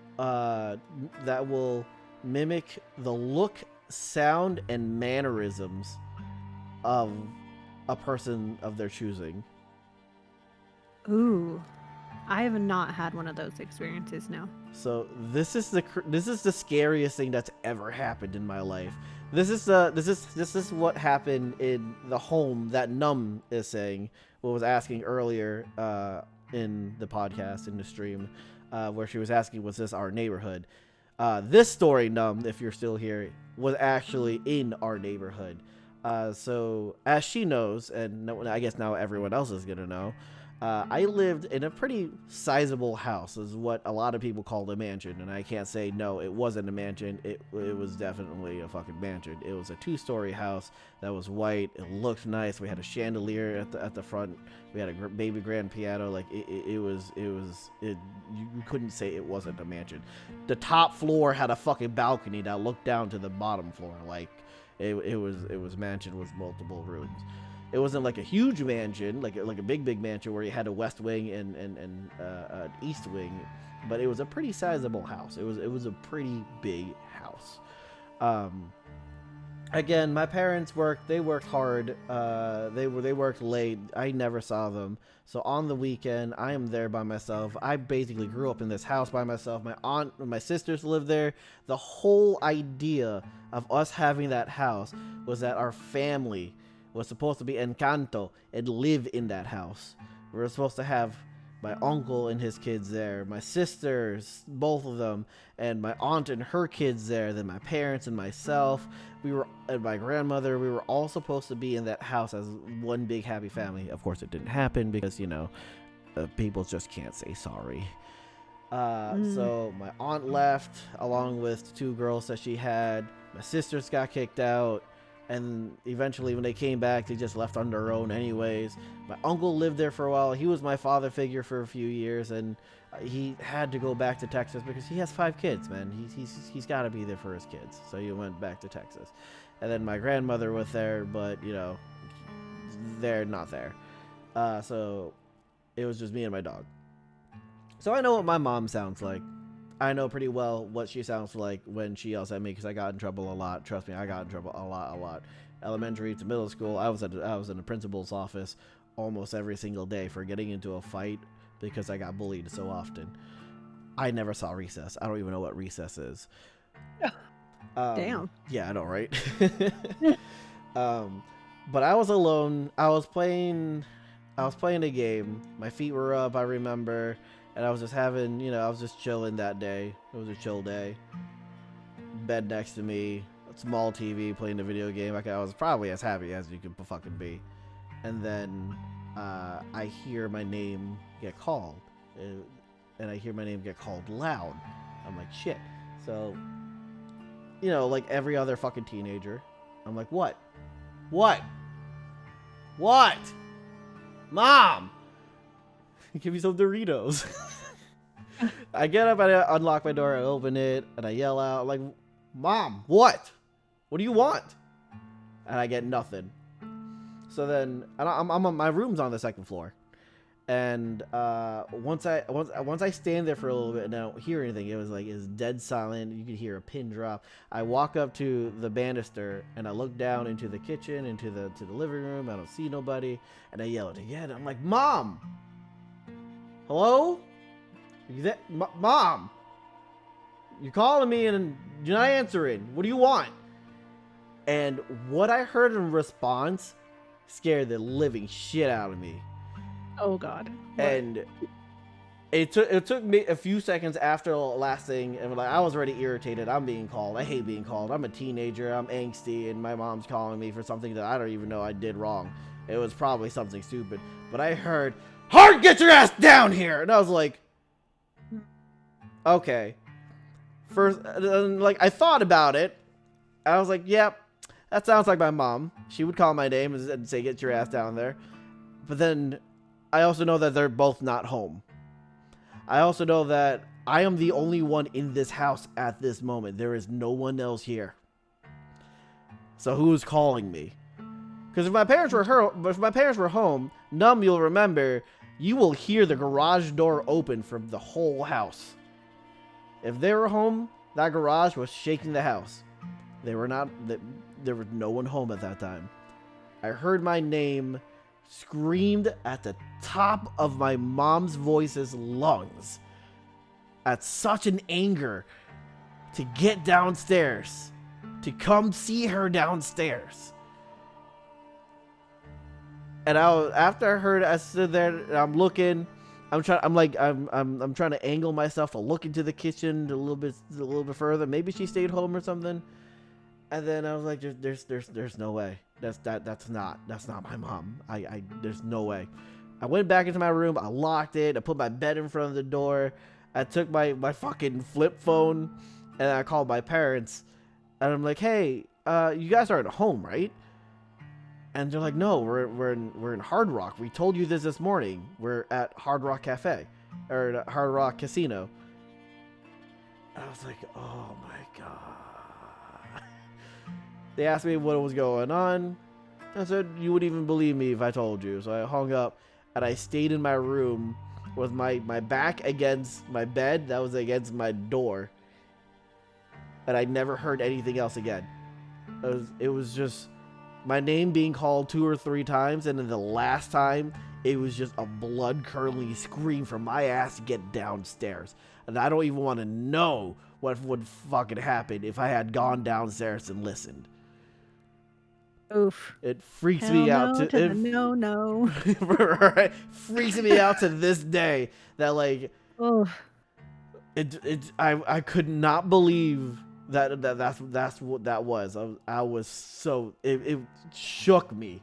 mimic the look, sound, and mannerisms of a person of their choosing. Ooh, I have not had one of those experiences. No. So this is the scariest thing that's ever happened in my life. This is what happened in the home that Num is saying. What was asking earlier in the podcast, in the stream, where she was asking, was this our neighborhood? This story, Num, if you're still here, was actually in our neighborhood. So as she knows, and I guess now everyone else is gonna know, I lived in a pretty sizable house, is what a lot of people call a mansion, and I can't say no, it wasn't a mansion. It was definitely a fucking mansion. It was a 2-story house that was white. It looked nice. We had a chandelier at the front. We had a baby grand piano. Like you couldn't say it wasn't a mansion. The top floor had a fucking balcony that looked down to the bottom floor. Like it was mansion with multiple rooms. It wasn't like a huge mansion, like a big mansion where you had a west wing and an east wing, but it was a pretty sizable house. It was a pretty big house. Again, my parents worked. They worked hard. They worked late. I never saw them. So on the weekend, I am there by myself. I basically grew up in this house by myself. My aunt and my sisters lived there. The whole idea of us having that house was that our family was supposed to be Encanto and live in that house. We were supposed to have my uncle and his kids there, my sisters, both of them, and my aunt and her kids there, then my parents and myself, and my grandmother. We were all supposed to be in that house as one big happy family. Of course, it didn't happen because, people just can't say sorry. So my aunt left along with 2 girls that she had. My sisters got kicked out. And eventually when they came back, they just left on their own anyways. My uncle lived there for a while. He was my father figure for a few years, and he had to go back to Texas because he has 5 kids, man. He's got to be there for his kids. So he went back to Texas. And then my grandmother was there, but, they're not there. So it was just me and my dog. So I know what my mom sounds like. I know pretty well what she sounds like when she yells at me because I got in trouble a lot. Trust me, I got in trouble a lot. Elementary to middle school, I was in the principal's office almost every single day for getting into a fight because I got bullied so often. I never saw recess. I don't even know what recess is. Damn. Yeah, I know, right? But I was alone. I was playing a game. My feet were up, I remember. And I was just I was just chilling that day. It was a chill day. Bed next to me, a small TV, playing a video game. I was probably as happy as you could fucking be. And then I hear my name get called. And I hear my name get called loud. I'm like, shit. So, like every other fucking teenager, I'm like, what? Mom! Give me some Doritos. I get up and I unlock my door, I open it, and I yell out, like, Mom, what? What do you want? And I get nothing. So then, I'm on my room's on the 2nd floor. And once I stand there for a little bit and I don't hear anything, it's dead silent. You can hear a pin drop. I walk up to the banister and I look down into the kitchen, into the living room. I don't see nobody, and I yell it again. I'm like, Mom! Hello? Mom! You're calling me and you're not answering. What do you want? And what I heard in response scared the living shit out of me. Oh, God. And it took me a few seconds after the last thing, and I was already irritated. I'm being called. I hate being called. I'm a teenager. I'm angsty, and my mom's calling me for something that I don't even know I did wrong. It was probably something stupid. But I heard, Hart, get your ass down here! And I was like, okay. First, I thought about it. I was like, yep, that sounds like my mom. She would call my name and say, get your ass down there. But then I also know that they're both not home. I also know that I am the only one in this house at this moment. There is no one else here. So who's calling me? Because if my parents were home, you'll remember, you will hear the garage door open from the whole house. If they were home, that garage was shaking the house. They were not. There was no one home at that time. I heard my name screamed at the top of my mom's voice's lungs at such an anger to get downstairs, to come see her downstairs. And after I heard it, I stood there and I'm looking. I'm trying to angle myself to look into the kitchen a little bit further. Maybe she stayed home or something. And then I was like, there's no way. That's not my mom. There's no way. I went back into my room. I locked it. I put my bed in front of the door. I took my fucking flip phone and I called my parents. And I'm like, hey, you guys aren't home, right? And they're like, no, we're in Hard Rock. We told you this morning. We're at Hard Rock Cafe or Hard Rock Casino. And I was like, oh my God. They asked me what was going on. I said, you wouldn't even believe me if I told you. So I hung up and I stayed in my room with my back against my bed. That was against my door. And I never heard anything else again. It was just my name being called 2 or 3 times. And then the last time, it was just a blood-curdling scream from my ass to get downstairs. And I don't even want to know what would fucking happen if I had gone downstairs and listened. Oof. It freaks Hell me out no to the no. right? Freaks me out to this day that like Oh, I could not believe that's what that was. I was so it shook me.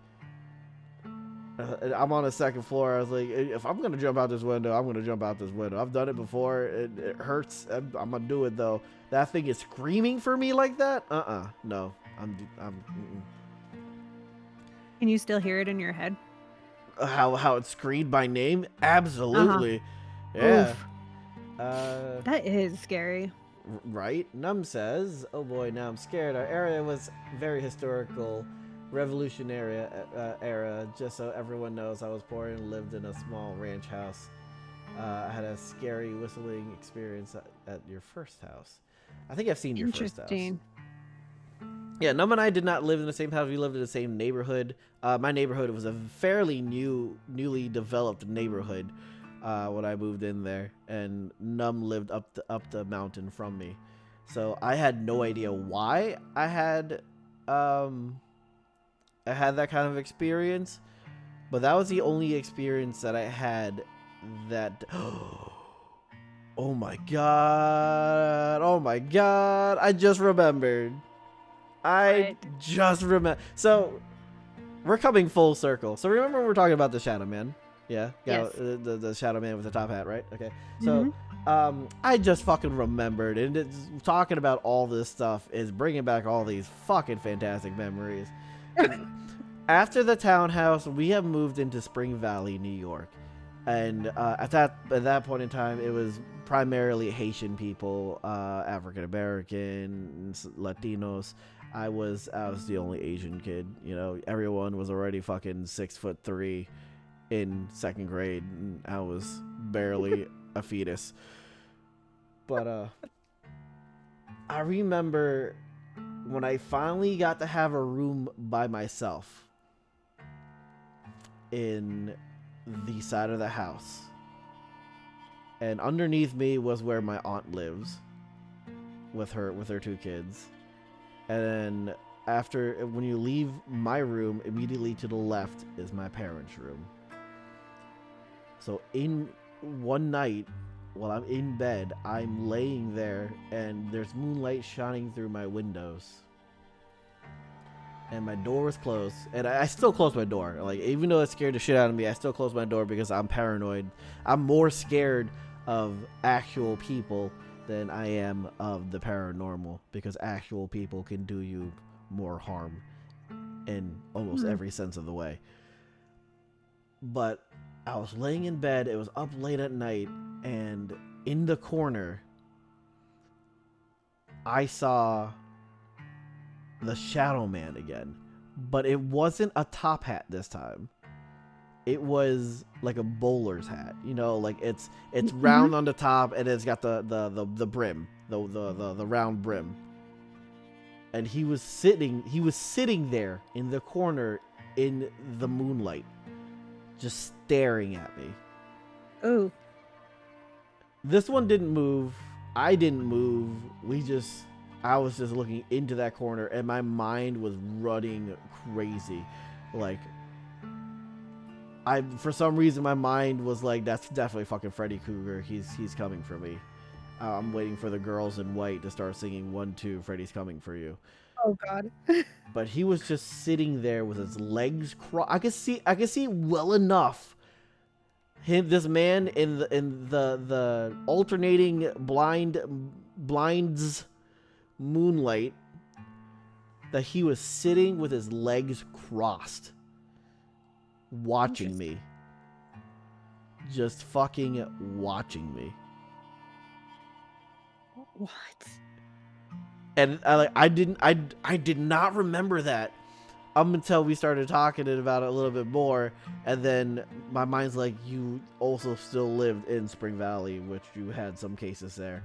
I'm on the second floor. I was like, if I'm gonna jump out this window, I'm gonna jump out this window. I've done it before. It hurts. I'm gonna do it though. That thing is screaming for me like that. No. Mm-mm. can you still hear it in your head? How it screamed by name? Absolutely. Yeah. Oof. That is scary. Right? Num says, "Oh boy, now I'm scared. Our area was very historical, revolutionary era. Just so everyone knows, I was poor and lived in a small ranch house. I had a scary whistling experience at your first house. I think I've seen your first house. Interesting. Yeah, Num and I did not live in the same house. We lived in the same neighborhood. My neighborhood was a fairly newly developed neighborhood when I moved in there, and Num lived up the mountain from me. So I had no idea why I had that kind of experience, but that was the only experience that I had that. Oh my god! Oh my god! I just remembered. Just remember. So we're coming full circle. So remember we were talking about the Shadow Man. Yeah. Yes. The Shadow Man with the top hat, right? Okay. So I just fucking remembered, and it's talking about all this stuff is bringing back all these fucking fantastic memories. After the townhouse, we have moved into Spring Valley, New York, and at that point in time, it was primarily Haitian people, African Americans, Latinos. I was the only Asian kid. You know, everyone was already fucking 6'3" in second grade, and I was barely a fetus. But I remember when I finally got to have a room by myself in the side of the house, and underneath me was where my aunt lives with her two kids. And then when you leave my room, immediately to the left is my parents' room. So in one night, while I'm in bed, I'm laying there, and there's moonlight shining through my windows. And my door was closed, and I still close my door. Like, even though it scared the shit out of me, I still close my door because I'm paranoid. I'm more scared of actual people than I am of the paranormal, because actual people can do you more harm in almost every sense of the way. But I was laying in bed, it was up late at night, and in the corner, I saw the Shadow Man again. But it wasn't a top hat this time. It was like a bowler's hat, you know, like it's round on the top, and it's got the brim, the round brim. And he was sitting there in the corner in the moonlight, just staring at me. Oh. This one didn't move. I didn't move. I was just looking into that corner, and my mind was running crazy. Like, for some reason, my mind was like, that's definitely fucking Freddy Krueger. He's coming for me. I'm waiting for the girls in white to start singing 1, 2, Freddy's coming for you. Oh god. But he was just sitting there with his legs crossed. I could see well enough this man in the alternating blinds moonlight, that he was sitting with his legs crossed, watching me. Just fucking watching me. What? And I did not remember that until we started talking about it a little bit more, and then my mind's like, you also still lived in Spring Valley, which you had some cases there.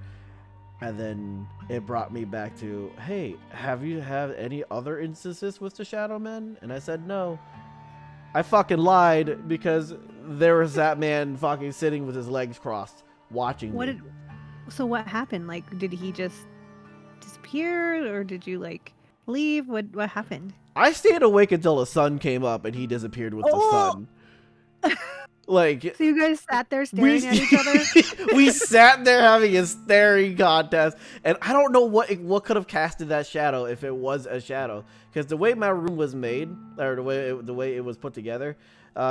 And then it brought me back to, hey, have you had any other instances with the Shadow Men? And I said no. I fucking lied, because there was that man fucking sitting with his legs crossed, watching me. So what happened? Like, did he just disappear, or did you like leave? What happened? I stayed awake until the sun came up and he disappeared with the sun. Like, so you guys sat there staring at each other? We sat there having a staring contest, and I don't know what could have casted that shadow if it was a shadow. Because the way my room was made, or the way it was put together,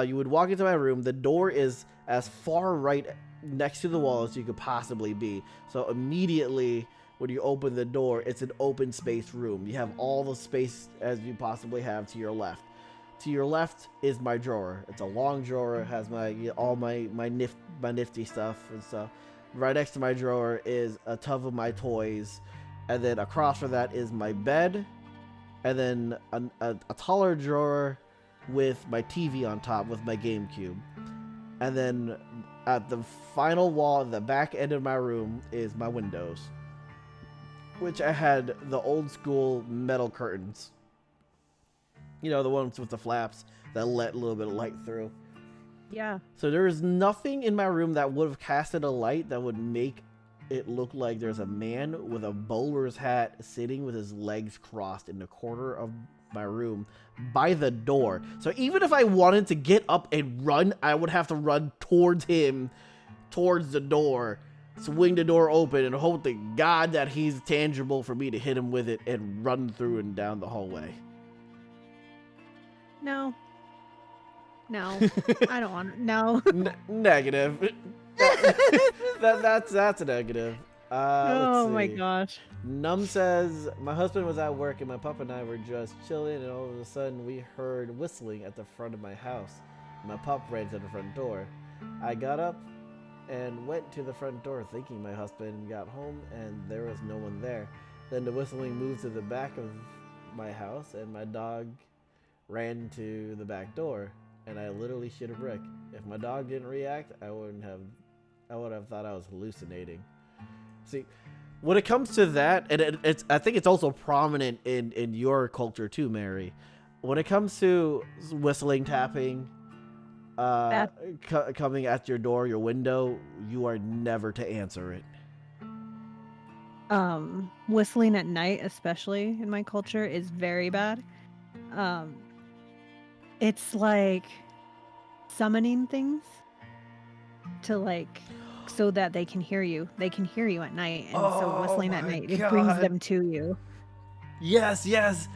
you would walk into my room. The door is as far right next to the wall as you could possibly be. So immediately when you open the door, it's an open space room. You have all the space as you possibly have to your left. To your left is my drawer. It's a long drawer. It has all my nifty stuff and stuff. Right next to my drawer is a tub of my toys, and then across from that is my bed, and then a taller drawer with my TV on top with my GameCube. And then at the final wall at the back end of my room is my windows, which I had the old school metal curtains. You know, the ones with the flaps that let a little bit of light through. Yeah. So there is nothing in my room that would have casted a light that would make it look like there's a man with a bowler's hat sitting with his legs crossed in the corner of my room by the door. So even if I wanted to get up and run, I would have to run towards him, towards the door, swing the door open, and hope to God that he's tangible for me to hit him with it and run through and down the hallway. No, I don't want to. No. Negative. That's a negative. Oh my gosh. Num says, my husband was at work and my pup and I were just chilling, and all of a sudden we heard whistling at the front of my house. My pup ran to the front door. I got up and went to the front door thinking my husband got home, and there was no one there. Then the whistling moved to the back of my house and my dog ran to the back door, and I literally shit a brick. If my dog didn't react, I would have thought I was hallucinating. See, when it comes to that, and I think it's also prominent in your culture too, Mary. When it comes to whistling, tapping, coming at your door, your window, you are never to answer it. Whistling at night, especially in my culture, is very bad. It's like summoning things to so that they can hear you. They can hear you at night, and so whistling at night, it brings them to you. Yes. It's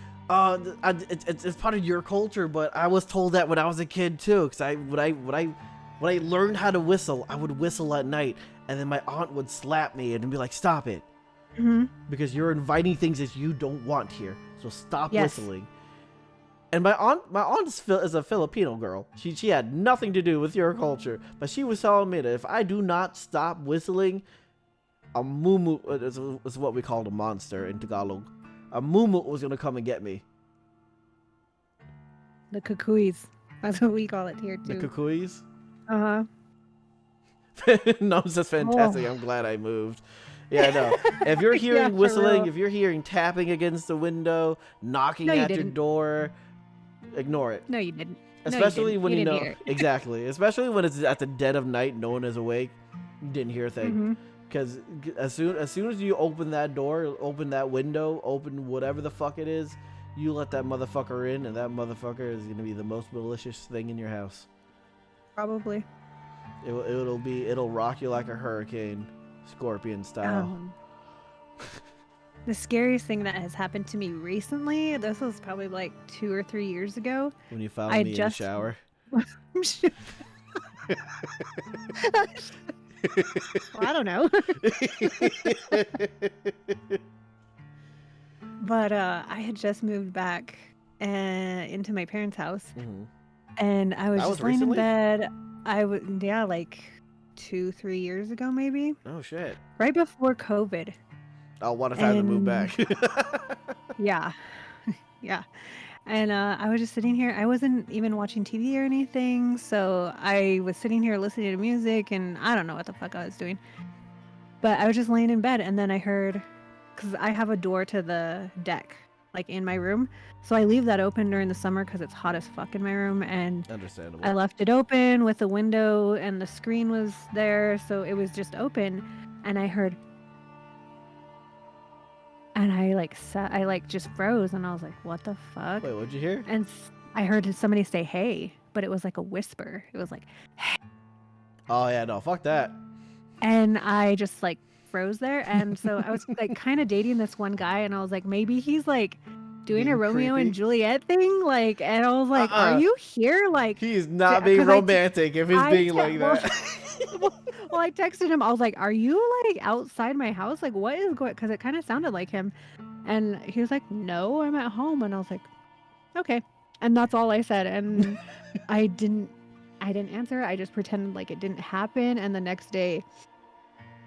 part of your culture, but I was told that when I was a kid too. Because when I learned how to whistle, I would whistle at night, and then my aunt would slap me and be like, "Stop it," because you're inviting things that you don't want here. So stop whistling. And my aunt is a Filipino girl. She had nothing to do with your culture, but she was telling me that if I do not stop whistling, a mumu is what we call a monster in Tagalog. A mumu was gonna come and get me. The kukuis. That's what we call it here too. The kukuis? Uh-huh. No, it's just fantastic. I'm glad I moved. Yeah, no. If you're hearing whistling, if you're hearing tapping against the window, knocking at your door, ignore it. No, you didn't. Especially when you know hear it. Exactly. Especially when it's at the dead of night, no one is awake. You didn't hear a thing. Because as soon as you open that door, open that window, open whatever the fuck it is, you let that motherfucker in, and that motherfucker is gonna be the most malicious thing in your house. Probably. It'll rock you like a hurricane, scorpion style. The scariest thing that has happened to me recently, this was probably like 2 or 3 years ago. When you found me in the shower. Well, I don't know. But I had just moved back into my parents' house. And I was just laying in bed. Like 2-3 years ago, maybe. Oh, shit. Right before COVID. Oh, what a time to move back. Yeah. And I was just sitting here. I wasn't even watching TV or anything. So I was sitting here listening to music, and I don't know what the fuck I was doing. But I was just laying in bed, and then I heard, because I have a door to the deck, like in my room. So I leave that open during the summer because it's hot as fuck in my room. And understandable. I left it open with the window, and the screen was there. So it was just open. And I heard, And I like I like just froze, and I was like, "What the fuck?" Wait, what'd you hear? And I heard somebody say, "Hey," but it was like a whisper. It was like, "Hey." Oh yeah, no, fuck that. And I just like froze there. And so I was like kind of dating this one guy, and I was like, maybe he's like doing Being a Romeo creepy. and Juliet thing, like. And I was like, "Are you here?" Like, he's not being romantic if he's being like that. Well, I texted him. I was like, "Are you like outside my house? Like, what is going?" Because it kind of sounded like him. And he was like, "No, I'm at home." And I was like, "Okay." And that's all I said. And I didn't answer. I just pretended like it didn't happen. And the next day,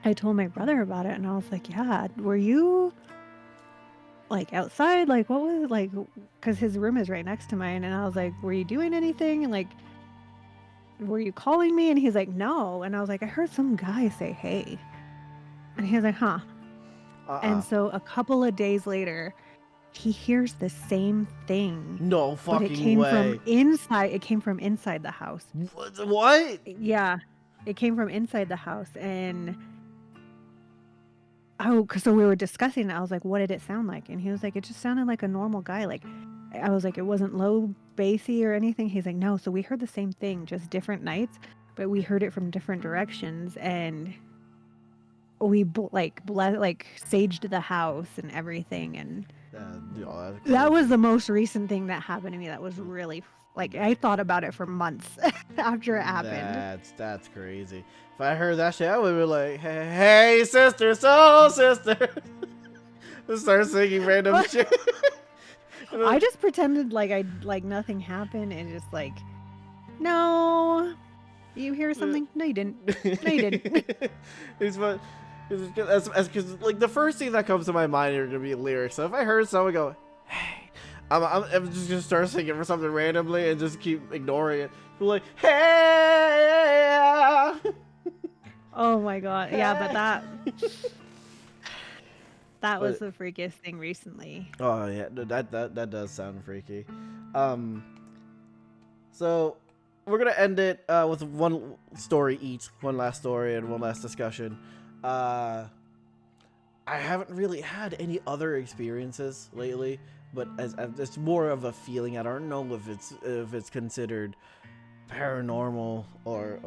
I told my brother about it, and I was like, "Yeah, were you like outside? Like, what was it like?" Because his room is right next to mine. And I was like, "Were you doing anything? And like, were you calling me?" And he's like, "No." And I was like, "I heard some guy say, 'Hey.'" And he was like, "Huh." And so a couple of days later, he hears the same thing. No But it fucking came from way. inside. It came from inside the house. What? Yeah, it came from inside the house. And so we were discussing it. I was like, "What did it sound like?" And he was like, "It just sounded like a normal guy." Like, I was like, "It wasn't low bassy or anything." He's like, "No." So we heard the same thing, just different nights, but we heard it from different directions. And we like saged the house and everything. And that was the most recent thing that happened to me. That was really like, I thought about it for months after it happened. That's crazy. If I heard that shit, I would be like, "Hey, sister, soul sister," just start singing random shit. I just pretended like nothing happened, and just like, "No, you hear something? No, you didn't. No, you didn't." It's what. Because like the first thing that comes to my mind are gonna be lyrics. So if I heard someone go, "Hey," I'm just gonna start singing for something randomly and just keep ignoring it. Be like, "Hey." Oh my god, yeah, but that was the freakiest thing recently. Oh yeah, that does sound freaky. So we're gonna end it with one story each, one last story and one last discussion. I haven't really had any other experiences lately, but as it's more of a feeling. I don't know if it's considered paranormal or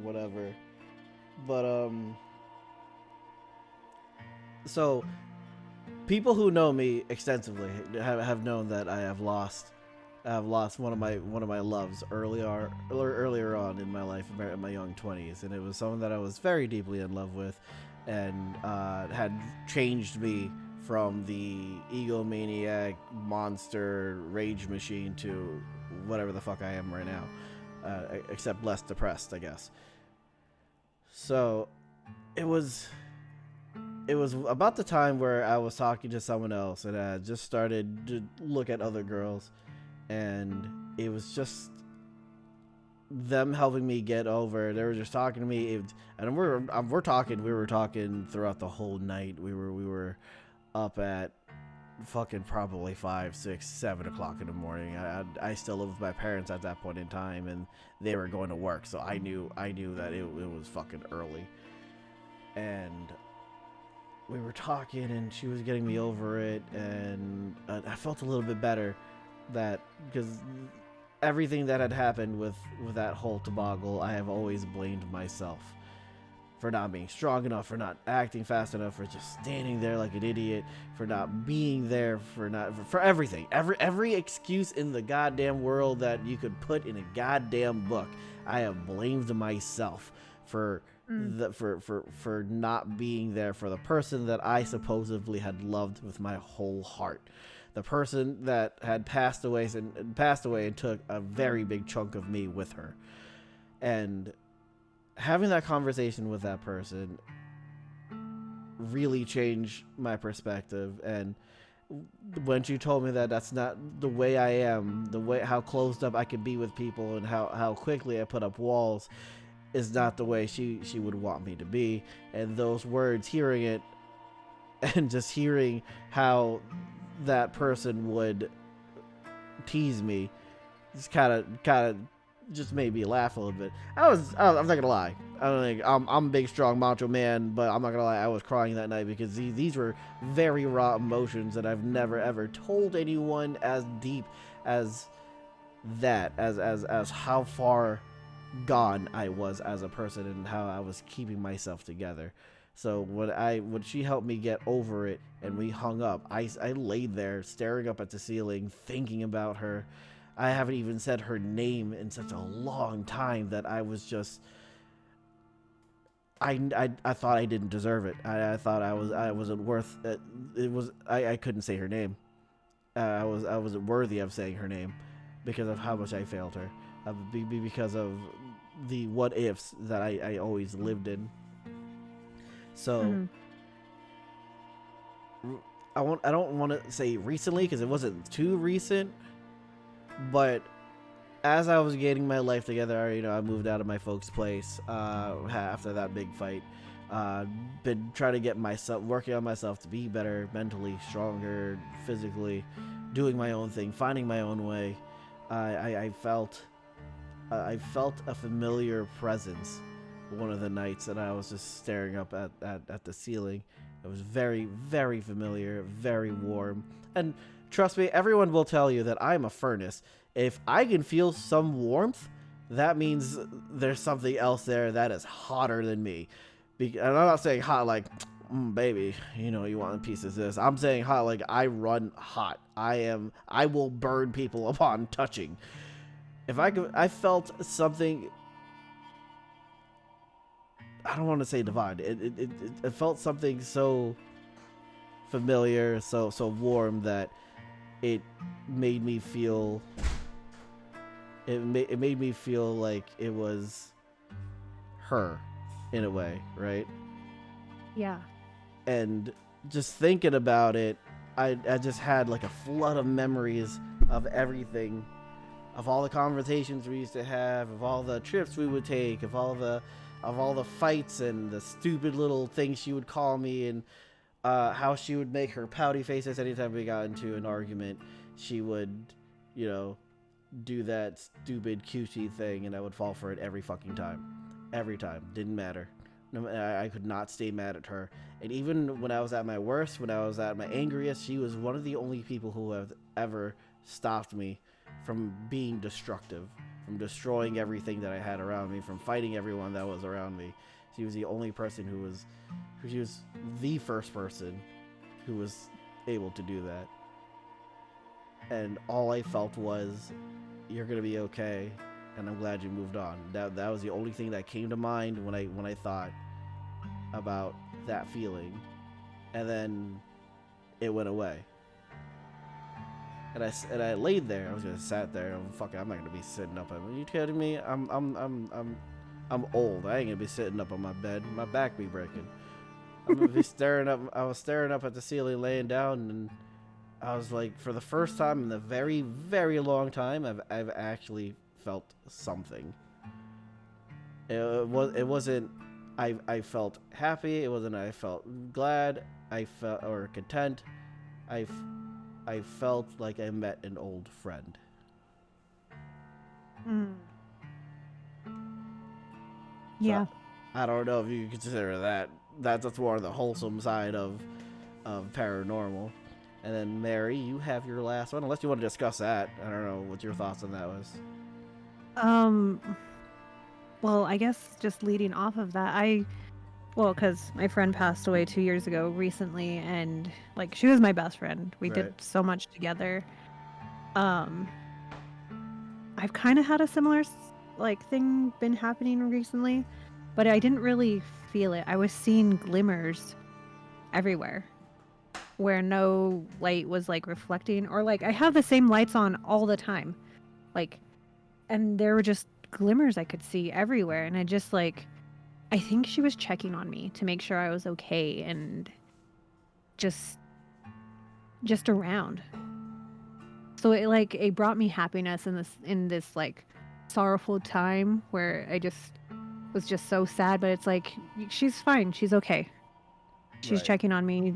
whatever, but so people who know me extensively have known that I have lost one of my loves earlier on in my life, in my young 20s, and it was someone that I was very deeply in love with, and had changed me from the egomaniac monster rage machine to whatever the fuck I am right now, except less depressed, I guess. So it was about the time where I was talking to someone else, and I just started to look at other girls, and it was just them helping me get over. They were just talking to me, and we were talking throughout the whole night. We were up at fucking probably 5, 6, 7 o'clock in the morning. I still lived with my parents at that point in time, and they were going to work, so I knew that it was fucking early, and we were talking, and she was getting me over it, and I felt a little bit better, that because everything that had happened with that whole debacle, I have always blamed myself for not being strong enough, for not acting fast enough, for just standing there like an idiot, for not being there, for everything, every excuse in the goddamn world that you could put in a goddamn book. I have blamed myself for for not being there for the person that I supposedly had loved with my whole heart. The person that had passed away and took a very big chunk of me with her. And having that conversation with that person really changed my perspective. And when she told me that that's not the way I am, how closed up I could be with people, and how quickly I put up walls is not the way she would want me to be. And those words, hearing it, and just hearing how that person would tease me, just kind of just made me laugh a little bit. I'm not gonna lie. I don't think I'm a big, strong, macho man, but I'm not gonna lie. I was crying that night because these were very raw emotions that I've never ever told anyone as deep as that, as how far gone I was as a person and how I was keeping myself together. So when she helped me get over it and we hung up, I laid there staring up at the ceiling, thinking about her. I haven't even said her name in such a long time that I was just. I thought I didn't deserve it. I thought I wasn't worth it. I couldn't say her name. I wasn't worthy of saying her name because of how much I failed her. Because of the what ifs that I always lived in. So I don't want to say recently because it wasn't too recent, but as I was getting my life together, I moved out of my folks' place after that big fight. Been trying to get myself, working on myself to be better, mentally stronger, physically, doing my own thing, finding my own way. I felt a familiar presence one of the nights, and I was just staring up at the ceiling. It was very, very familiar, very warm. And trust me, everyone will tell you that I'm a furnace. If I can feel some warmth, that means there's something else there that is hotter than me. And I'm not saying hot like, baby, you want a piece of this. I'm saying hot like I run hot. I will burn people upon touching. I felt something. I don't want to say divine. It felt something so familiar, so warm that it made me feel. It made me feel like it was her, in a way, right? Yeah. And just thinking about it, I just had like a flood of memories of everything, of all the conversations we used to have, of all the trips we would take, of all the fights and the stupid little things she would call me, and how she would make her pouty faces anytime we got into an argument. She would, do that stupid cutesy thing, and I would fall for it every fucking time. Every time. Didn't matter. No, I could not stay mad at her. And even when I was at my worst, when I was at my angriest, she was one of the only people who have ever stopped me from being destructive, from destroying everything that I had around me, from fighting everyone that was around me. She was the only person she was the first person who was able to do that. And all I felt was, you're gonna be okay, and I'm glad you moved on. That was the only thing that came to mind when I thought about that feeling, and then it went away. And I laid there. I was gonna sat there. I'm not gonna be sitting up. Are you kidding me? I'm old. I ain't gonna be sitting up on my bed. My back be breaking. I'm gonna be staring up. I was staring up at the ceiling, laying down, and I was like, for the first time in a very, very long time, I've actually felt something. It wasn't. I felt happy. It wasn't. I felt glad. I felt or content. I felt like I met an old friend. Yeah. So, I don't know if you consider that. That's more the wholesome side of paranormal. And then Mary, you have your last one, unless you want to discuss that. I don't know what your thoughts on that was. Well, I guess just leading off of that, because my friend passed away 2 years ago recently, and like she was my best friend. We did so much together. I've kind of had a similar thing been happening recently, but I didn't really feel it. I was seeing glimmers everywhere where no light was reflecting, or I have the same lights on all the time, and there were just glimmers I could see everywhere, and I just I think she was checking on me to make sure I was okay and just around. So it brought me happiness in this sorrowful time where I just was just so sad, but it's she's fine, she's okay. She's checking on me,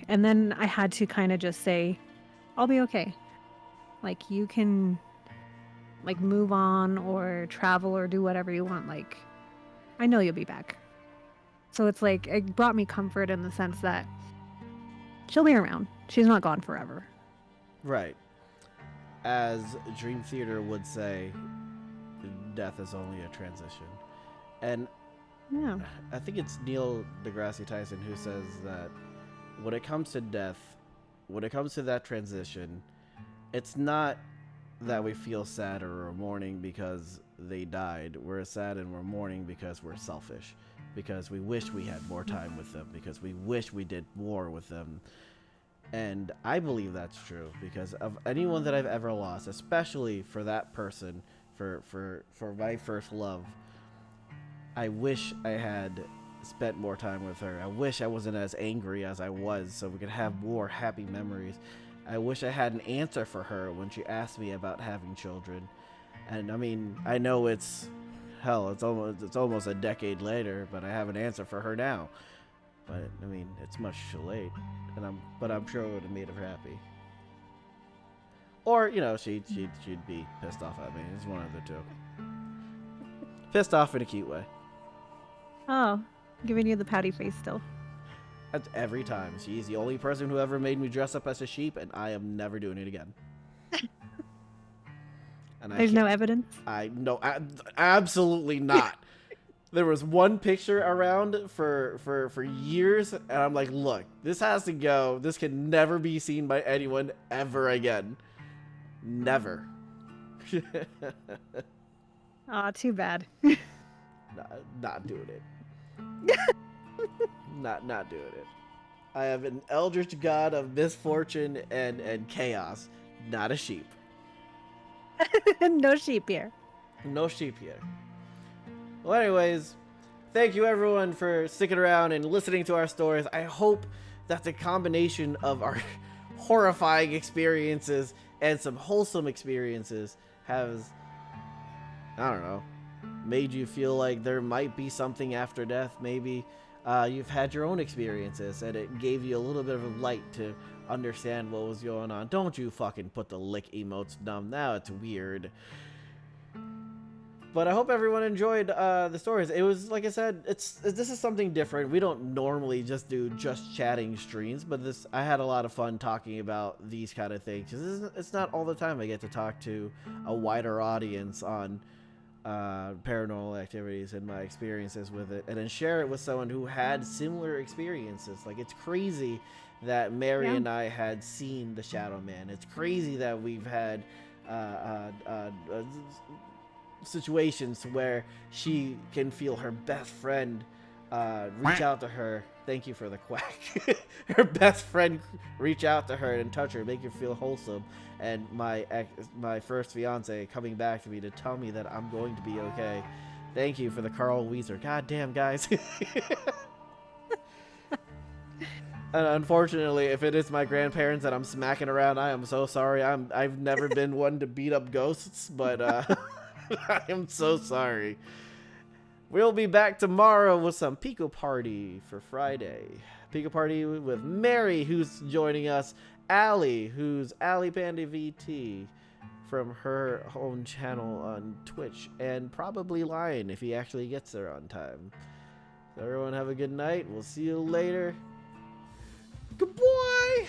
and then I had to kind of just say, I'll be okay. You can like move on or travel or do whatever you want, like I know you'll be back. So it's like it brought me comfort in the sense that she'll be around. She's not gone forever. Right. As Dream Theater would say, death is only a transition. And yeah, I think it's Neil deGrasse Tyson who says that when it comes to death, when it comes to that transition, it's not that we feel sad or we're mourning because they died. We're sad and we're mourning because we're selfish, because we wish we had more time with them, because we wish we did more with them. And I believe that's true because of anyone that I've ever lost, especially for that person, for my first love. I wish I had spent more time with her. I wish I wasn't as angry as I was so we could have more happy memories. I wish I had an answer for her when she asked me about having children. And I mean, I know it's almost a decade later, but I have an answer for her now. But I mean, it's much too late, and I'm sure it would have made her happy. Or she'd be pissed off at me. It's one of the two. Pissed off in a cute way. Oh, giving you the pouty face still. That's every time. She's the only person who ever made me dress up as a sheep, and I am never doing it again. And there's no evidence? Absolutely not. There was one picture around for years, and I'm like, look, this has to go. This can never be seen by anyone ever again. Never. Aw, too bad. Not doing it. not doing it. I have an eldritch god of misfortune and chaos, not a sheep. No sheep here. No sheep here. Well, anyways, thank you everyone for sticking around and listening to our stories. I hope that the combination of our horrifying experiences and some wholesome experiences has, I don't know, made you feel like there might be something after death. Maybe you've had your own experiences and it gave you a little bit of a light to understand what was going on. Don't you fucking put the lick emotes dumb. Now it's weird. But I hope everyone enjoyed the stories. It was, like I said, this is something different. We don't normally just do just chatting streams, but I had a lot of fun talking about these kind of things. It's not all the time I get to talk to a wider audience on paranormal activities and my experiences with it, and then share it with someone who had similar experiences. Like, it's crazy that Mary and I had seen the Shadow Man. It's crazy that we've had situations where she can feel her best friend reach out to her. Thank you for the quack. Her best friend reach out to her and touch her, make her feel wholesome. And my first fiance coming back to me to tell me that I'm going to be okay. Thank you for the Carl Weezer. God damn, guys. And unfortunately, if it is my grandparents that I'm smacking around, I am so sorry. I've never been one to beat up ghosts, but I am so sorry. We'll be back tomorrow with some Pico Party for Friday. Pico Party with Mary, who's joining us. Allie, who's Allie Panda VT from her own channel on Twitch. And probably Lion if he actually gets there on time. So everyone have a good night. We'll see you later. Goodbye.